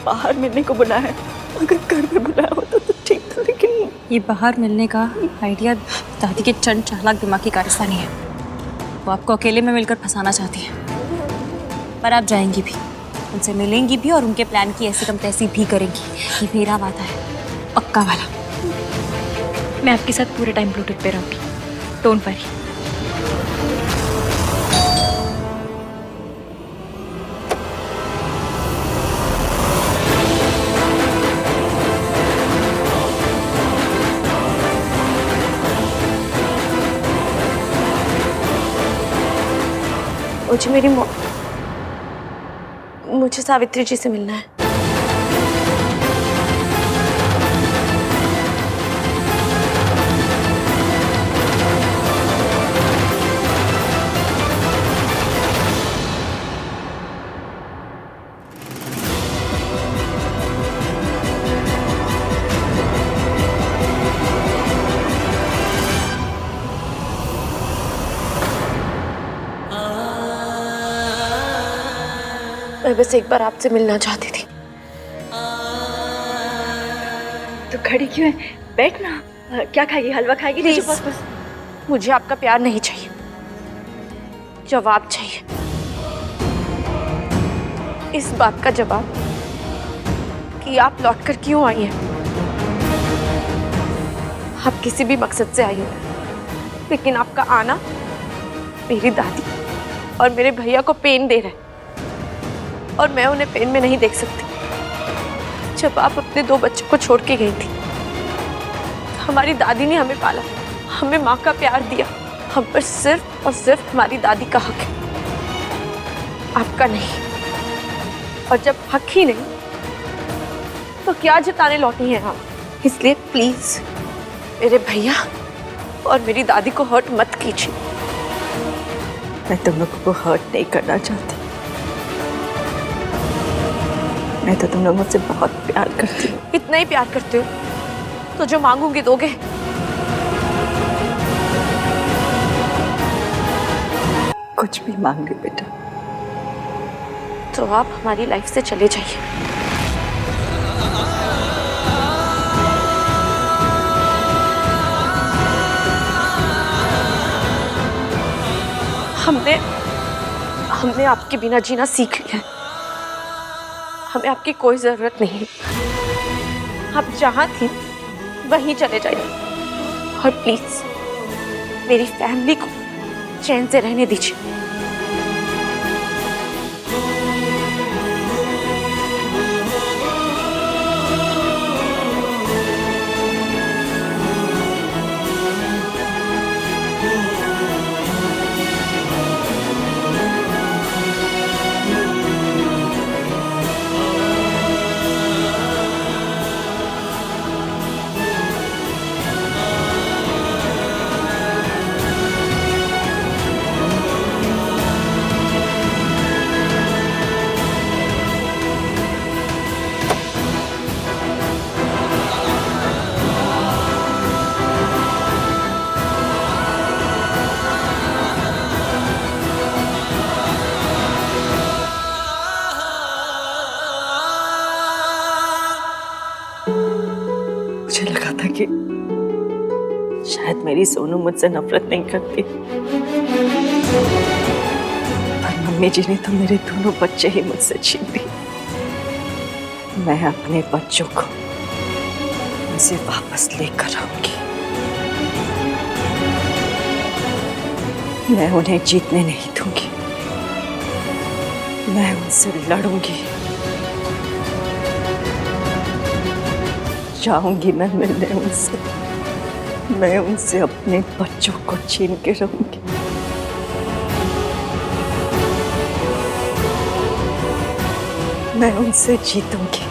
बाहर मिलने को बुलाया है, अगर घर पे बुलाया होता तो ठीक था, लेकिन ये बाहर मिलने का आइडिया दादी के चंड चालाक दिमाग की कारस्तानी है। वो आपको अकेले में मिलकर फंसाना चाहती है, पर आप जाएंगी भी, उनसे मिलेंगी भी, और उनके प्लान की ऐसी कम तैसी भी करेंगी। ये मेरा वादा है, पक्का वाला। मैं आपके साथ पूरे टाइम ब्लूटूथ पे रहूंगी, डोंट वरी। मुझे सावित्री जी से मिलना है। मैं बस एक बार आपसे मिलना चाहती थी। तो खड़ी क्यों है? बैठ ना। क्या खाएगी? हलवा खाएगी? प्लीज, मुझे आपका प्यार नहीं चाहिए, जवाब चाहिए। इस बात का जवाब कि आप लौटकर क्यों आई हैं। आप किसी भी मकसद से आई हो, लेकिन आपका आना मेरी दादी और मेरे भैया को पेन दे रहा है, और मैं उन्हें पेन में नहीं देख सकती। जब आप अपने 2 बच्चों को छोड़ के गई थी, हमारी दादी ने हमें पाला, हमें माँ का प्यार दिया। हम पर सिर्फ और सिर्फ हमारी दादी का हक है, आपका नहीं। और जब हक ही नहीं, तो क्या जताने लौटी हैं आप? इसलिए प्लीज मेरे भैया और मेरी दादी को हर्ट मत कीजिए। मैं तुम लोगों को हर्ट नहीं करना चाहती। मैं तो तुम लोग मुझसे बहुत प्यार करती हूँ। इतना ही प्यार करते हो तो जो मांगूंगी दोगे? कुछ भी मांग ली बेटा। तो आप हमारी लाइफ से चले जाइए। हमने आपके बिना जीना सीख लिया है। हमें आपकी कोई जरूरत नहीं। आप जहां थी वहीं चले जाइए, और प्लीज मेरी फैमिली को चैन से रहने दीजिए। मुझे लगा था कि शायद मेरी सोनू मुझसे नफरत नहीं करती, पर मम्मी जी ने तो मेरे दोनों बच्चे ही मुझसे छीन लिए। मैं अपने बच्चों को उनसे वापस लेकर आऊंगी। मैं उन्हें जीतने नहीं दूंगी। मैं उनसे लड़ूंगी। जाऊंगी मैं मिलने उनसे। मैं उनसे अपने बच्चों को छीन के रहूंगी। मैं उनसे जीतूंगी।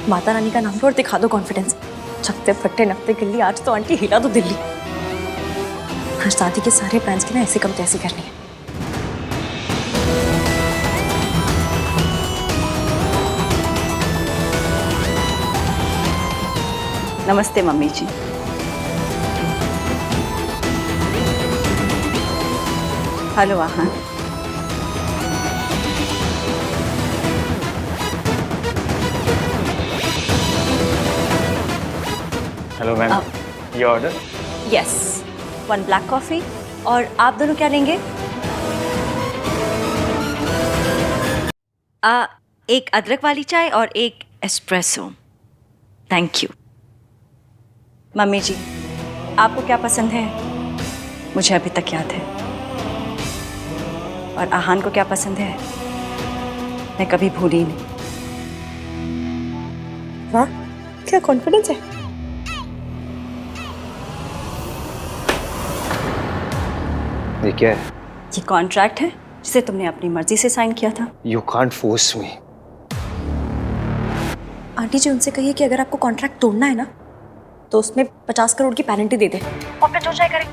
माता रानी का नाम लो और दिखा दो कॉन्फिडेंस। छक्के फट्टे नकते गिल्ली, आज तो आंटी हिला दो दिल्ली। आज शादी के सारे प्लान्स की ना ऐसे कम तैसी करनी है। नमस्ते मम्मी जी। हेलो आहान। हेलो मैम, ये ऑर्डर? Yes, 1 black coffee. और आप दोनों क्या लेंगे? एक अदरक वाली चाय और एक एस्प्रेसो। Thank you. मम्मी जी, आपको क्या पसंद है? मुझे अभी तक याद है। और आहान को क्या पसंद है? मैं कभी भूली नहीं। वाह, क्या कॉन्फिडेंस है। ये क्या है? ये कॉन्ट्रैक्ट है जिसे तुमने अपनी मर्जी से साइन किया था। You can't force me. Aunty ji, उनसे कहिए कि अगर आपको कॉन्ट्रैक्ट तोड़ना है ना तो उसमें 50 करोड़ की पेनल्टी दे दे और फिर जो चाहे करें।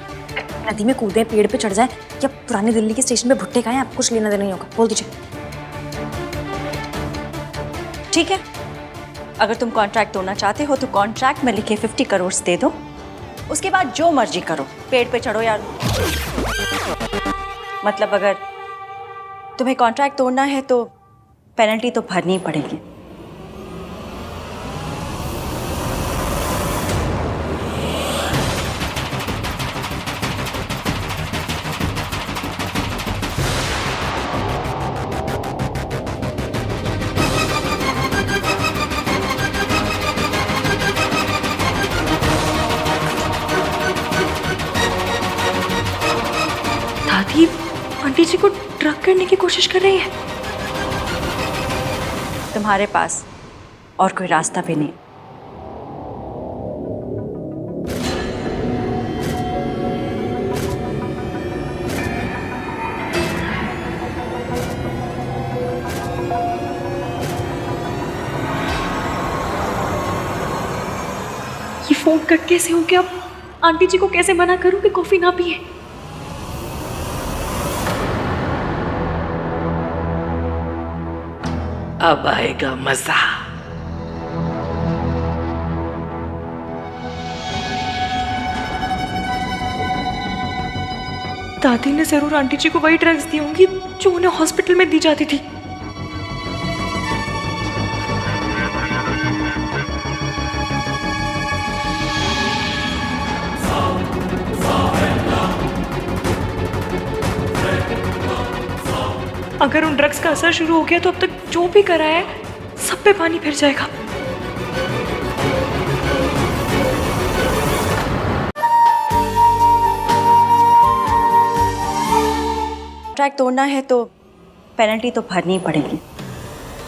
नदी में कूदे, पेड़ पे चढ़ जाए या पुरानी दिल्ली के स्टेशन पे भुट्टे खाएं, आपको कुछ लेना देना नहीं होगा। बोल दीजिए। ठीक है, अगर तुम कॉन्ट्रैक्ट तोड़ना चाहते हो तो कॉन्ट्रैक्ट में लिखे 50 करोड़ दे दो। उसके बाद जो मर्जी करो, पेड़ पे चढ़ो यार। मतलब अगर तुम्हें कॉन्ट्रैक्ट तोड़ना है तो पेनल्टी तो भरनी ही पड़ेगी। दादी आंटी जी को ड्रग करने की कोशिश कर रही है। तुम्हारे पास और कोई रास्ता भी नहीं। ये फोन कट कैसे हो गया? अब आंटी जी को कैसे मना करूं कि कॉफी ना पिए? अब आएगा मजा। दादी ने जरूर आंटी जी को वही ड्रग्स दी होंगी जो उन्हें हॉस्पिटल में दी जाती थी। अगर उन ड्रग्स का असर शुरू हो गया तो अब तक जो भी करा है सब पे पानी फिर जाएगा। कॉन्ट्रैक्ट तोड़ना है तो पेनल्टी तो भरनी ही पड़ेगी।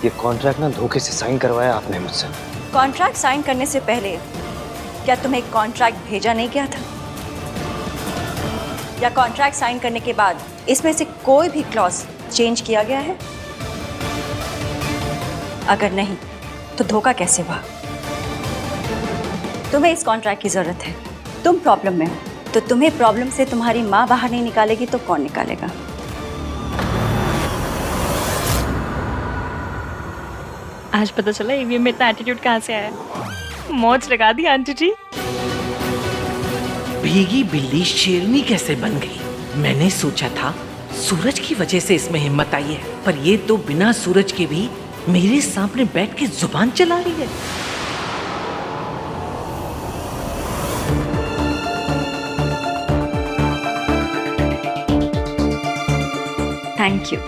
ये कॉन्ट्रैक्ट ना धोखे से साइन करवाया आपने मुझसे। कॉन्ट्रैक्ट साइन करने से पहले क्या तुम्हें कॉन्ट्रैक्ट भेजा नहीं गया था? या कॉन्ट्रैक्ट साइन करने के बाद इसमें से कोई भी क्लॉज चेंज किया गया है? अगर नहीं तो धोखा कैसे हुआ? तुम्हें इस कॉन्ट्रैक्ट की जरूरत है, तुम प्रॉब्लम में हो, तो तुम्हें प्रॉब्लम से तुम्हारी माँ बाहर नहीं निकालेगी तो कौन निकालेगा? आज पता चला ईवीएम में इतना एटीट्यूड कहाँ से आया। मौज लगा दी आंटी जी। भीगी बिल्ली शेरनी कैसे बन गई? मैंने सोचा था सूरज की वजह से इसमें हिम्मत आई है, पर ये तो बिना सूरज के भी मेरे सामने बैठ के जुबान चला रही है। Thank you.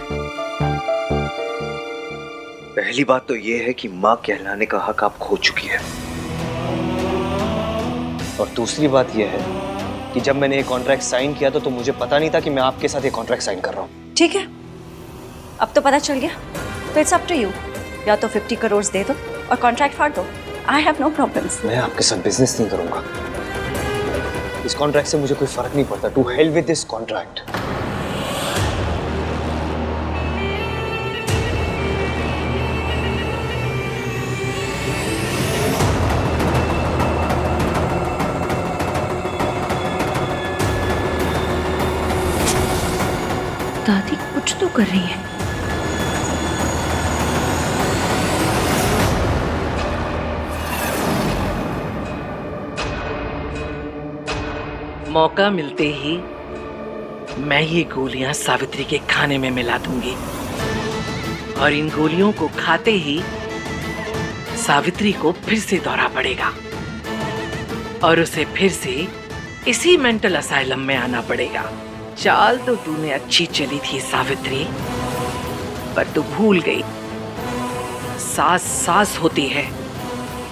पहली बात तो ये है कि माँ कहलाने का हक आप खो चुकी है। और दूसरी बात यह है कि जब मैंने ये कॉन्ट्रैक्ट साइन किया तो मुझे पता नहीं था कि मैं आपके साथ ये कॉन्ट्रैक्ट साइन कर रहा हूँ। ठीक है, अब तो पता चल गया, तो इट्स अप टू यू। या तो 50 करोड़ दे दो और कॉन्ट्रैक्ट फाड़ दो। I have no problems. मैं आपके साथ बिजनेस नहीं करूंगा। इस कॉन्ट्रैक्ट से मुझे कोई फर्क नहीं पड़ता। To hell with this contract. दादी कुछ तो कर रही है। मौका मिलते ही मैं ये गोलियां सावित्री के खाने में मिला दूंगी और इन गोलियों को खाते ही सावित्री को फिर से दौरा पड़ेगा और उसे फिर से इसी मेंटल असाइलम में आना पड़ेगा। चाल तो तूने अच्छी चली थी सावित्री, पर तू भूल गई सास सास होती है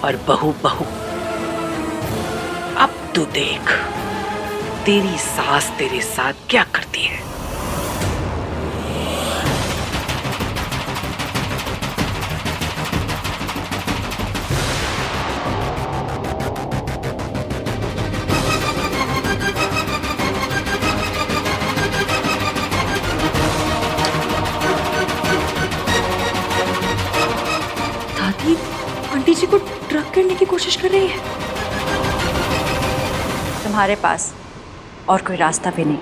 और बहू बहू। अब तू देख तेरी सास तेरे साथ क्या करती है। दादी आंटी जी को ड्रग करने की कोशिश कर रही है। तुम्हारे पास और कोई रास्ता भी नहीं।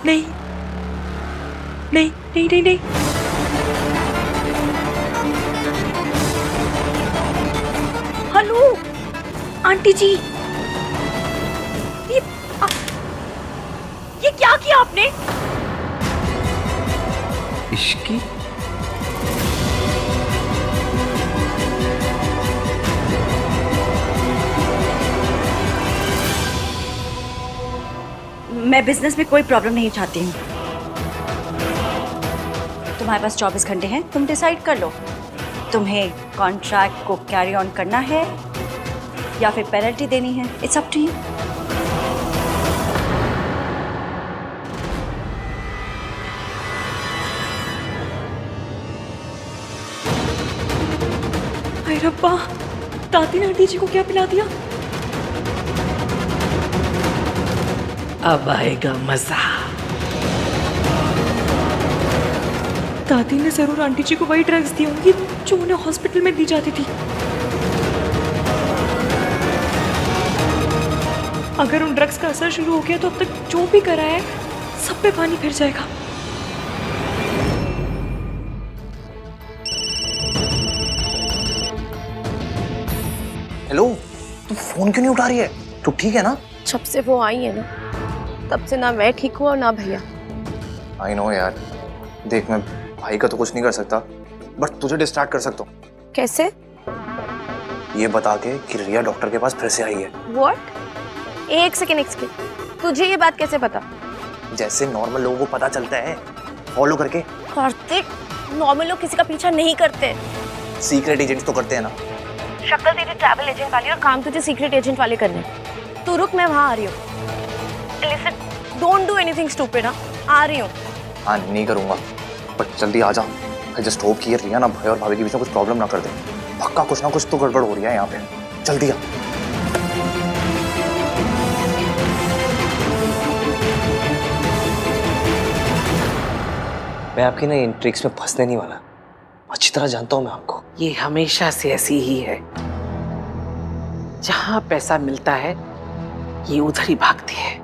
नहीं नहीं नहीं नहीं नहीं, हेलो आंटी जी, ये क्या किया आपने? इश्की मैं बिजनेस में कोई प्रॉब्लम नहीं चाहती हूँ। तुम्हारे पास 24 घंटे हैं, तुम डिसाइड कर लो। तुम्हें कॉन्ट्रैक्ट को कैरी ऑन करना है या फिर पेनल्टी देनी है। It's up to you. अरे रब्बा, दादी ने आंटी जी को क्या पिला दिया? अब आएगा मजा। दादी ने जरूर आंटी जी को वही ड्रग्स दी होंगी जो उन्हें हॉस्पिटल में दी जाती थी। अगर उन ड्रग्स का असर शुरू हो गया तो अब तक जो भी करा है सब पे पानी फिर जाएगा। हेलो, तू फोन क्यों नहीं उठा रही है? तू ठीक है ना? जब से वो आई है ना, तब से ना मैं ठीक हूँ और ना भैया। आई नो यार, देख मैं भाई का तो कुछ नहीं कर सकता, बट तुझे डिस्ट्रैक्ट कर सकता हूँ। कैसे? ये बता के कि रिया डॉक्टर के पास फिर से आई है। What? एक सेकेंड, तुझे ये बात कैसे पता? जैसे नॉर्मल लोगों को पता चलता है, फॉलो करके। कार्तिक, नॉर्मल लोग किसी का पीछा नहीं करते। सीक्रेट एजेंट्स तो करते हैं ना। शक्ल तेरी ट्रैवल एजेंट वाली और काम तुझे सीक्रेट एजेंट वाले करने। तू रुक, मैं वहाँ आ रही हूँ। Listen, don't do anything stupid, हाँ? आ रही हूँ। हाँ नहीं करूँगा, बट जल्दी आ जा। I just hope कि ये रिया ना भाई और भाभी के बीच में कुछ प्रॉब्लम ना कर दे। पक्का कुछ ना कुछ तो गड़बड़ हो रही है यहाँ पे। जल्दी आ। मैं आपकी ना इन ट्रिक्स में फंसने नहीं वाला। अच्छी तरह जानता हूँ मैं आपको। ये हमेशा से ऐसी ही है। जहां पैसा मिलता है ये उधर ही भागती है।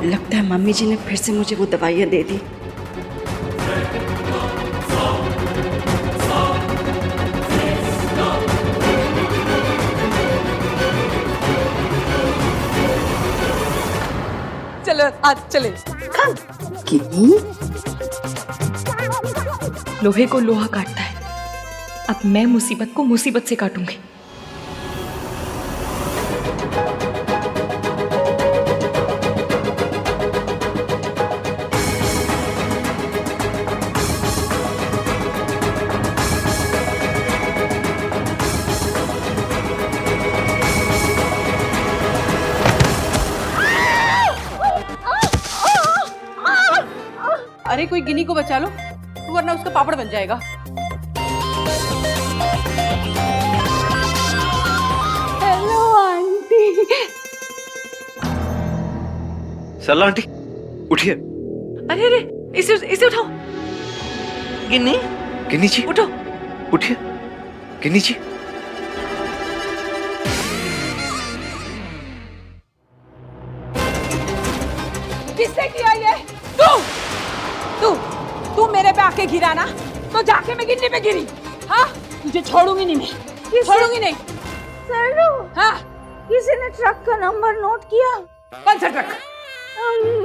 लगता है मम्मी जी ने फिर से मुझे वो दवाइयाँ दे दी। चलो आज चले। लोहे को लोहा काटता है। अब मैं मुसीबत को मुसीबत से काटूंगी। अरे कोई गिनी को बचा लो, वरना उसका पापड़ बन जाएगा। Hello aunty. सरला आंटी उठिए। अरे अरे, इसे उठाओ। गिन्नी, गिन्नी जी उठो। उठिए। गिन्नी जी किसने किया ये? तू मेरे पे आके गिरा ना, तो जाके मैं गिरने पे गिरी। हाँ, तुझे छोड़ूंगी नहीं मैं, छोड़ूंगी नहीं। सरलू, हाँ, किसी ने ट्रक का नंबर नोट किया? कौन सा ट्रक?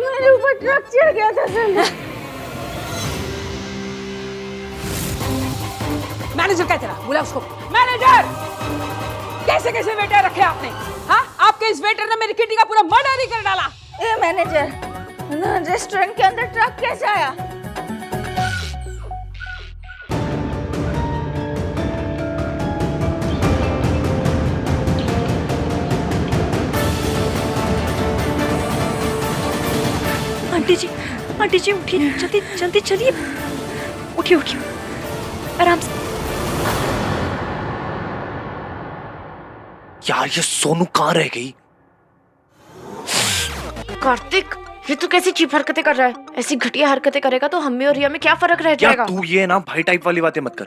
मेरे ऊपर ट्रक चढ़ गया था सरलू। मैनेजर क्या तेरा? बुला उसको। मैनेजर! कैसे कैसे वेटर रखे आपने? हाँ, आपके इस वेटर ने मेरी किटी का पूरा मर्डर ही कर डाला। ए मैनेजर, रेस्टोरेंट के अंदर ट्रक कैसे आया? आंटी जी उठिए, जल्दी जल्दी चलिए, उठिए उठिए, आराम से। यार ये सोनू कहाँ रह गई? कार्तिक, ये तो कैसी चीप हरकतें कर रहा है? ऐसी घटिया हरकतें करेगा तो हम में और रिया में क्या फर्क रह जाएगा? यार तू ये ना भाई टाइप वाली बातें मत कर।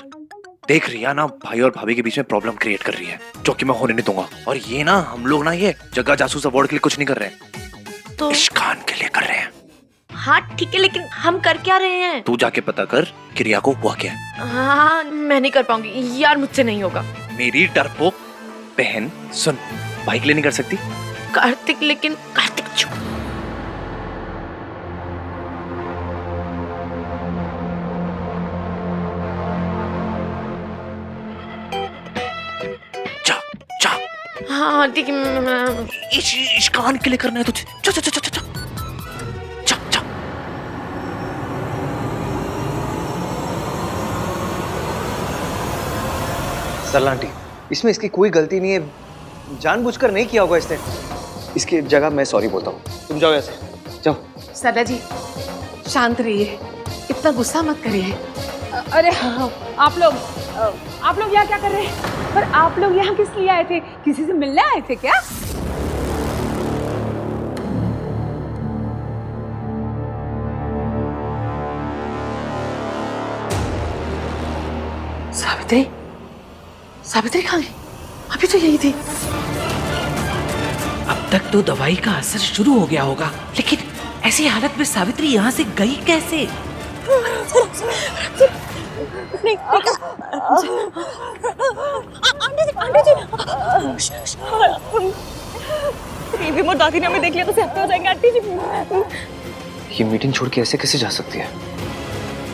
देख रिया ना भाई और भाभी के बीच में प्रॉब्लम क्रिएट कर रही है, जो कि मैं होने नहीं दूंगा। और ये ना हम लोग ना ये जगह जासूस अवार्ड के लिए कुछ नहीं कर रहे हैं, तो इश्कान के लिए कर रहे हैं। हाँ ठीक है, लेकिन हम कर क्या रहे हैं? तू जाके पता कर कि रिया को हुआ क्या है। हाँ, मैं नहीं कर पाऊंगी यार, मुझसे नहीं होगा। मेरी डरपोक बहन सुन, भाई के लिए नहीं कर सकती? कार्तिक, लेकिन कार्तिक चुप। हाँ ठीक है, इश्कान के लिए करना है तुझे। जा जा जा जा जा जा जा। सरला आंटी, इसमें इसकी कोई गलती नहीं है, जानबूझकर नहीं किया होगा इसने। इसकी जगह मैं सॉरी बोलता हूँ, तुम जाओ ऐसे, जाओ। सरला जी शांत रहिए, इतना गुस्सा मत करिए। अरे हाँ, आप लोग यहाँ क्या कर रहे हैं? पर आप लोग यहाँ किस लिए आए थे? किसी से मिलने आए थे क्या? सावित्री, सावित्री कहाँ गई? अभी तो यही थी। अब तक तो दवाई का असर शुरू हो गया होगा, लेकिन ऐसी हालत में सावित्री यहाँ से गई कैसे? नहीं, आंटी जी, दादी ने हमें देख लिया तो सहते हो जाएंगे आंटी जी। ये मीटिंग छोड़ के ऐसे कैसे जा सकती है?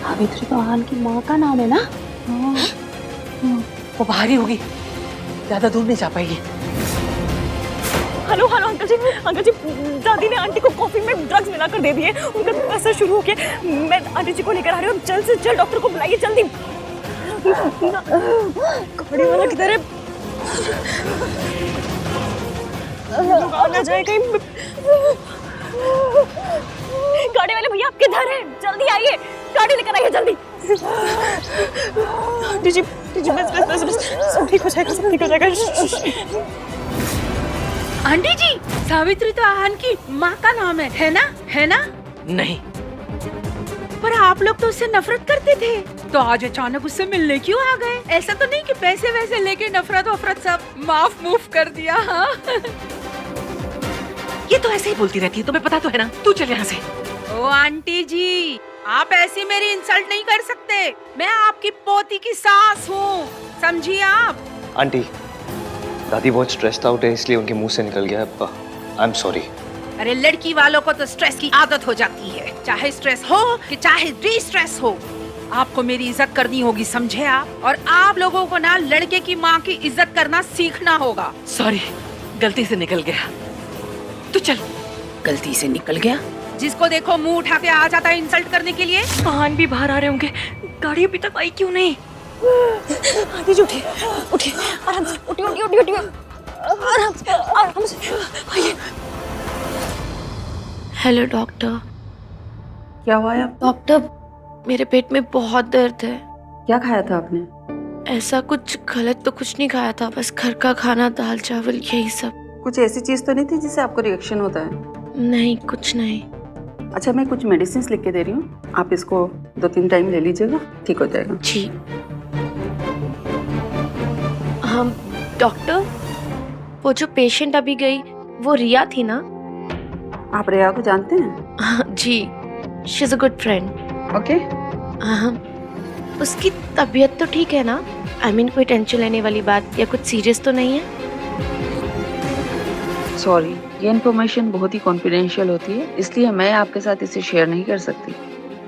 सावित्री तो आहान की माँ का नाम है ना? वो बाहर ही होगी, ज्यादा दूर नहीं जा पाएगी। हेलो अंकल जी, दादी ने आंटी को कॉफी में ड्रग्स मिलाकर दे दिए, उनका असर शुरू हो गया। मैं आंटी जी को लेकर आ रही हूँ, जल्द से जल्द डॉक्टर को बुलाइए, जल्दी। कपड़े वाला किधर है? ना जाए कहीं। गाड़ी वाले भैया आप किधर हैं? जल्दी आइए, गाड़ी लेकर आइए जल्दी। आंटी जी बस सब ठीक हो जाएगा, सब ठीक हो जाएगा। आंटी जी, सावित्री तो आहान की माँ का नाम है ना? है ना? नहीं, पर आप लोग तो उससे नफरत करते थे, तो आज अचानक उससे मिलने क्यों आ गए? ऐसा तो नहीं कि पैसे वैसे लेके नफरत वफरत सब माफ मूफ कर दिया? हाँ? ये तो ऐसे ही बोलती रहती है, तुम्हें पता तो है ना। तू चल यहाँ से। ओ आंटी जी, आप ऐसी मेरी इंसल्ट नहीं कर सकते। मैं आपकी पोती की सास हूँ, समझिए आप। आंटी, दादी बहुत स्ट्रेस्ड आउट है, इसलिए उनके मुंह से निकल गया। I am sorry. अरे लड़की वालों को तो स्ट्रेस की आदत हो जाती है, चाहे स्ट्रेस हो कि चाहे डी स्ट्रेस हो। आपको मेरी इज्जत करनी होगी, समझे आप? और आप लोगों को ना लड़के की माँ की इज्जत करना सीखना होगा। सॉरी, गलती से निकल गया। तू चल। गलती से निकल गया? जिसको देखो मुंह उठा के आ जाता है इंसल्ट करने के लिए। आहान भी बाहर आ रहे होंगे, गाड़ी अभी तक आई क्यों नहीं? आंटी जी उठिए, आराम से, उठिए, आराम से आइए। Hello doctor. क्या हुआ है? डॉक्टर, मेरे पेट में बहुत दर्द है। क्या खाया था आपने? ऐसा कुछ गलत तो कुछ नहीं खाया था, बस घर का खाना, दाल चावल यही सब। कुछ ऐसी चीज तो नहीं थी जिससे आपको रिएक्शन होता है? नहीं, कुछ नहीं। अच्छा, मैं कुछ मेडिसिन लिख के दे रही हूँ, आप इसको 2-3 टाइम ले लीजिएगा, ठीक हो जाएगा। जी। हम डॉक्टर, वो जो पेशेंट अभी गई वो रिया थी ना? आप रेया को जानते हैं? जी, she is a good friend. Okay. उसकी तबीयत तो ठीक है ना? आई मीन कोई टेंशन लेने वाली बात या कुछ सीरियस तो नहीं है? सॉरी, ये इन्फॉर्मेशन बहुत ही कॉन्फिडेंशियल होती है, इसलिए मैं आपके साथ इसे शेयर नहीं कर सकती।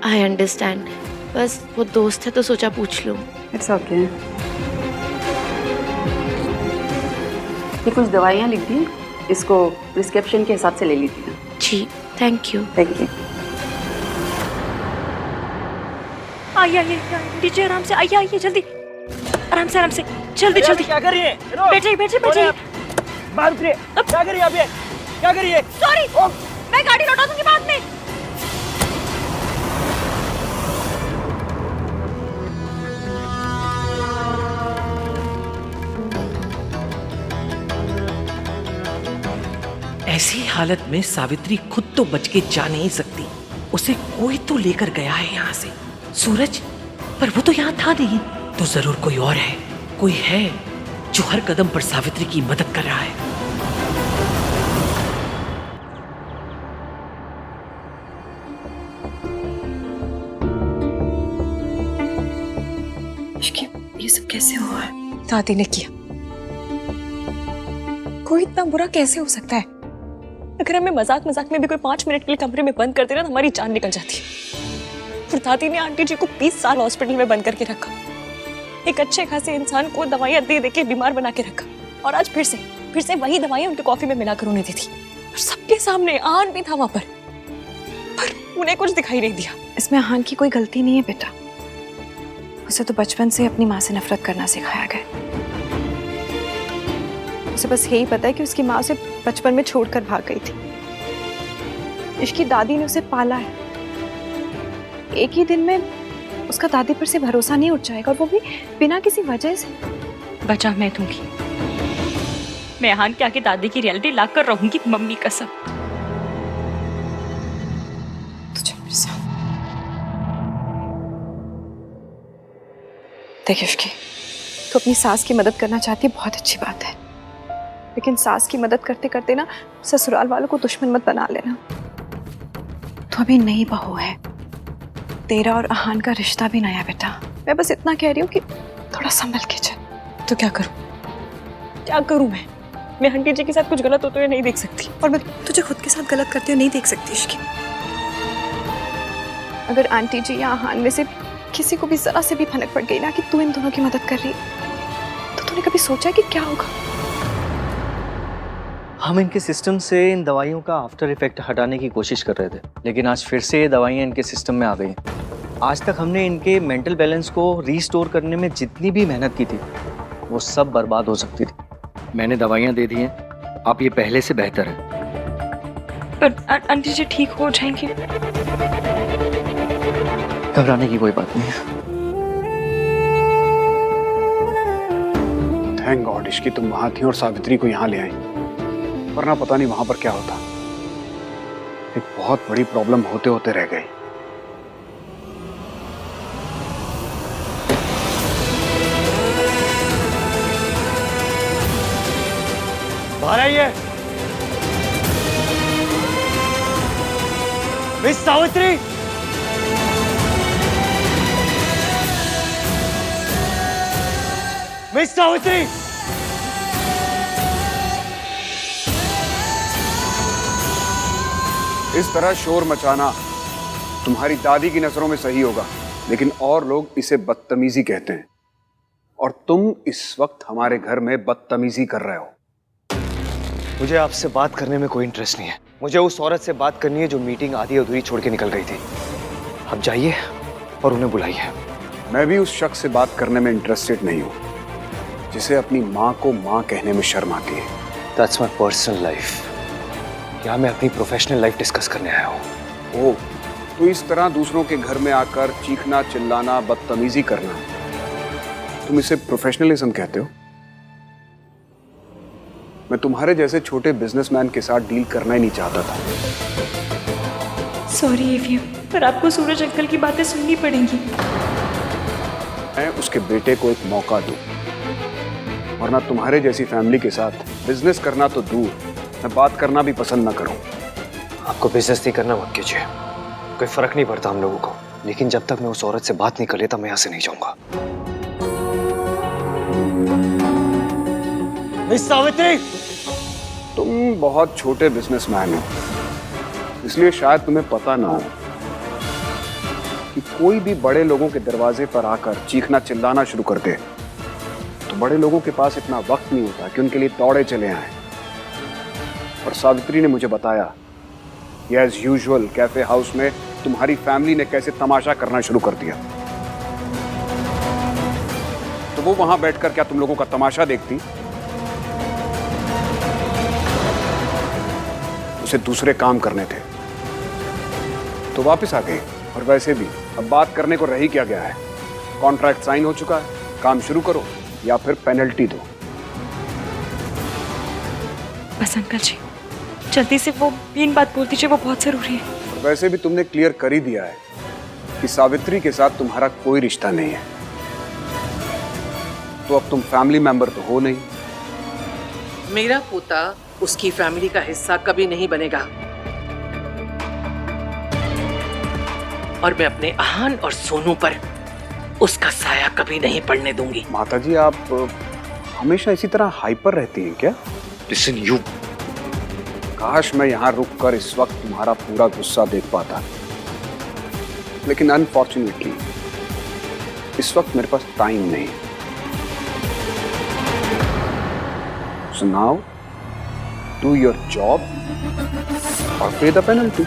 आई अंडरस्टैंड, बस वो दोस्त है तो सोचा पूछ लूँ। It's okay. ये कुछ दवाइयाँ लिख दी, इसको प्रिस्क्रिप्शन के हिसाब से ले लीजिए। जी, थैंक यू। Thank you. आइए नीचे आराम से, आइए जल्दी, आराम से जल्दी। क्या कर रही है? बैठिए। बाहर उतरिए। क्या कर रही है आप? क्या कर रही है? सॉरी, मैं गाड़ी लौटा दूंगी बाद में। ऐसी हालत में सावित्री खुद तो बच के जा नहीं सकती, उसे कोई तो लेकर गया है यहाँ से। सूरज, पर वो तो यहाँ था नहीं, तो जरूर कोई और है, कोई है जो हर कदम पर सावित्री की मदद कर रहा है। ये सब कैसे हुआ है? दादी ने किया। कोई इतना बुरा कैसे हो सकता है? अगर हमें मजाक में भी कोई 5 मिनट के लिए कमरे में बंद कर देना तो हमारी जान निकल जाती है। फिर दादी ने आंटी जी को 20 साल हॉस्पिटल में बंद करके रखा, एक अच्छे खासे इंसान को दवाइयां दे दे के बीमार बना के रखा, और आज फिर से वही दवाइयां उनके कॉफी में मिलाकर उन्हें दी थी। और सबके सामने आहान भी था वहां पर उन्हें कुछ दिखाई नहीं दिया। इसमें आहान की कोई गलती नहीं है बेटा, उसे तो बचपन से अपनी माँ से नफरत करना सिखाया गया। उसे बस यही पता है कि उसकी माँ उसे बचपन में छोड़कर भाग गई थी। इसकी दादी ने उसे पाला है, एक ही दिन में उसका दादी पर से भरोसा नहीं उठ जाएगा, और वो भी बिना किसी वजह से। बचा मैं दूंगी, मैं आहान के आगे दादी की रियलिटी लाकर रहूंगी, मम्मी कसम। देखिए इश्की, तो अपनी सास की मदद करना चाहती है, बहुत अच्छी बात है, लेकिन सास की मदद करते करते ना ससुराल वालों को दुश्मन मत बना लेना। तो अभी नई बहू है, तेरा और आहान का रिश्ता भी नया बेटा। मैं बस इतना कह रही हूँ कि थोड़ा संभल के चल। तो क्या करूं मैं आंटी जी के साथ कुछ गलत होते हुए नहीं देख सकती, और मैं तुझे खुद के साथ गलत करते हुए नहीं देख सकती इश्की। अगर आंटी जी या आहान में से किसी को भी जरा से भी भनक पड़ गई ना कि तू इन दोनों की मदद कर रही, तो तूने कभी सोचा कि क्या होगा? हम इनके सिस्टम से इन दवाइयों का आफ्टर इफेक्ट हटाने की कोशिश कर रहे थे, लेकिन आज फिर से ये दवाइयाँ इनके सिस्टम में आ गई। आज तक हमने इनके मेंटल बैलेंस को रीस्टोर करने में जितनी भी मेहनत की थी, वो सब बर्बाद हो सकती थी। मैंने दवाइयाँ दे दी हैं, आप ये पहले से बेहतर है। पर आंटी जी ठीक हो जाएंगे? घबराने की कोई बात नहीं है। थैंक गॉड इश्की तुम वहां थी और सावित्री को यहाँ ले आई, वरना पता नहीं वहां पर क्या होता। एक बहुत बड़ी प्रॉब्लम होते होते रह गई। बाहर आइए। मिस सावित्री, मिस सावित्री, इस तरह शोर मचाना तुम्हारी दादी की नजरों में सही होगा, लेकिन और लोग इसे बदतमीजी कहते हैं, और तुम इस वक्त हमारे घर में बदतमीजी कर रहे हो। मुझे आपसे बात करने में कोई इंटरेस्ट नहीं है। मुझे उस औरत से बात करनी है जो मीटिंग आधी अधूरी छोड़ के निकल गई थी। आप जाइए और उन्हें बुलाइए। मैं भी उस शख्स से बात करने में इंटरेस्टेड नहीं हूं जिसे अपनी माँ को माँ कहने में शर्म आती है। That's my personal life. यहाँ मैं अपनी प्रोफेशनल लाइफ डिस्कस करने आया हूँ। ओह, तो इस तरह दूसरों के घर में आकर चीखना चिल्लाना बदतमीजी करना, तुम इसे प्रोफेशनलिज्म कहते हो? मैं तुम्हारे जैसे छोटे बिजनेसमैन के साथ डील करना ही नहीं चाहता था। सॉरी एवीएम, पर आपको सूरज अंकल की बातें सुननी पड़ेंगी। मैं उसके बेटे को एक मौका दूं, वरना तुम्हारे जैसी फैमिली के साथ बिजनेस करना तो दूर, मैं बात करना भी पसंद ना करूं। आपको बेइज्जती करना मत कीजिए, कोई फर्क नहीं पड़ता हम लोगों को, लेकिन जब तक मैं उस औरत से बात नहीं कर लेता मैं यहाँ से नहीं जाऊंगा। मिस सावित्री, तुम बहुत छोटे बिजनेसमैन हो, इसलिए शायद तुम्हें पता ना हो कि कोई भी बड़े लोगों के दरवाजे पर आकर चीखना चिल्लाना शुरू कर दे तो बड़े लोगों के पास इतना वक्त नहीं होता कि उनके लिए दौड़े चले आए। और सावित्री ने मुझे बताया कि एज यूजुअल कैफे हाउस में तुम्हारी फैमिली ने कैसे तमाशा करना शुरू कर दिया। तो वो वहां बैठकर क्या तुम लोगों का तमाशा देखती? उसे दूसरे काम करने थे तो वापस आ गए। और वैसे भी अब बात करने को रह ही क्या गया है? कॉन्ट्रैक्ट साइन हो चुका है, काम शुरू करो या फिर पेनल्टी दो। बस अंकल जी, जल्दी से वो मेन बात बोल दीजिए, वो बहुत जरूरी है। और वैसे भी तुमने क्लियर कर ही दिया है कि सावित्री के साथ तुम्हारा कोई रिश्ता नहीं है, तो अब तुम फैमिली मेंबर तो हो नहीं। मेरा पोता उसकी फैमिली का हिस्सा कभी नहीं बनेगा और मैं अपने आहान और सोनू पर उसका साया कभी नहीं पड़ने दूंगी। माताजी, आप हमेशा इसी तरह हाइपर रहती हैं क्या? लिसन यू, काश मैं यहाँ रुककर इस वक्त तुम्हारा पूरा गुस्सा देख पाता, लेकिन अनफॉर्चुनेटली इस वक्त मेरे पास टाइम नहीं। So now, do your job or pay the penalty.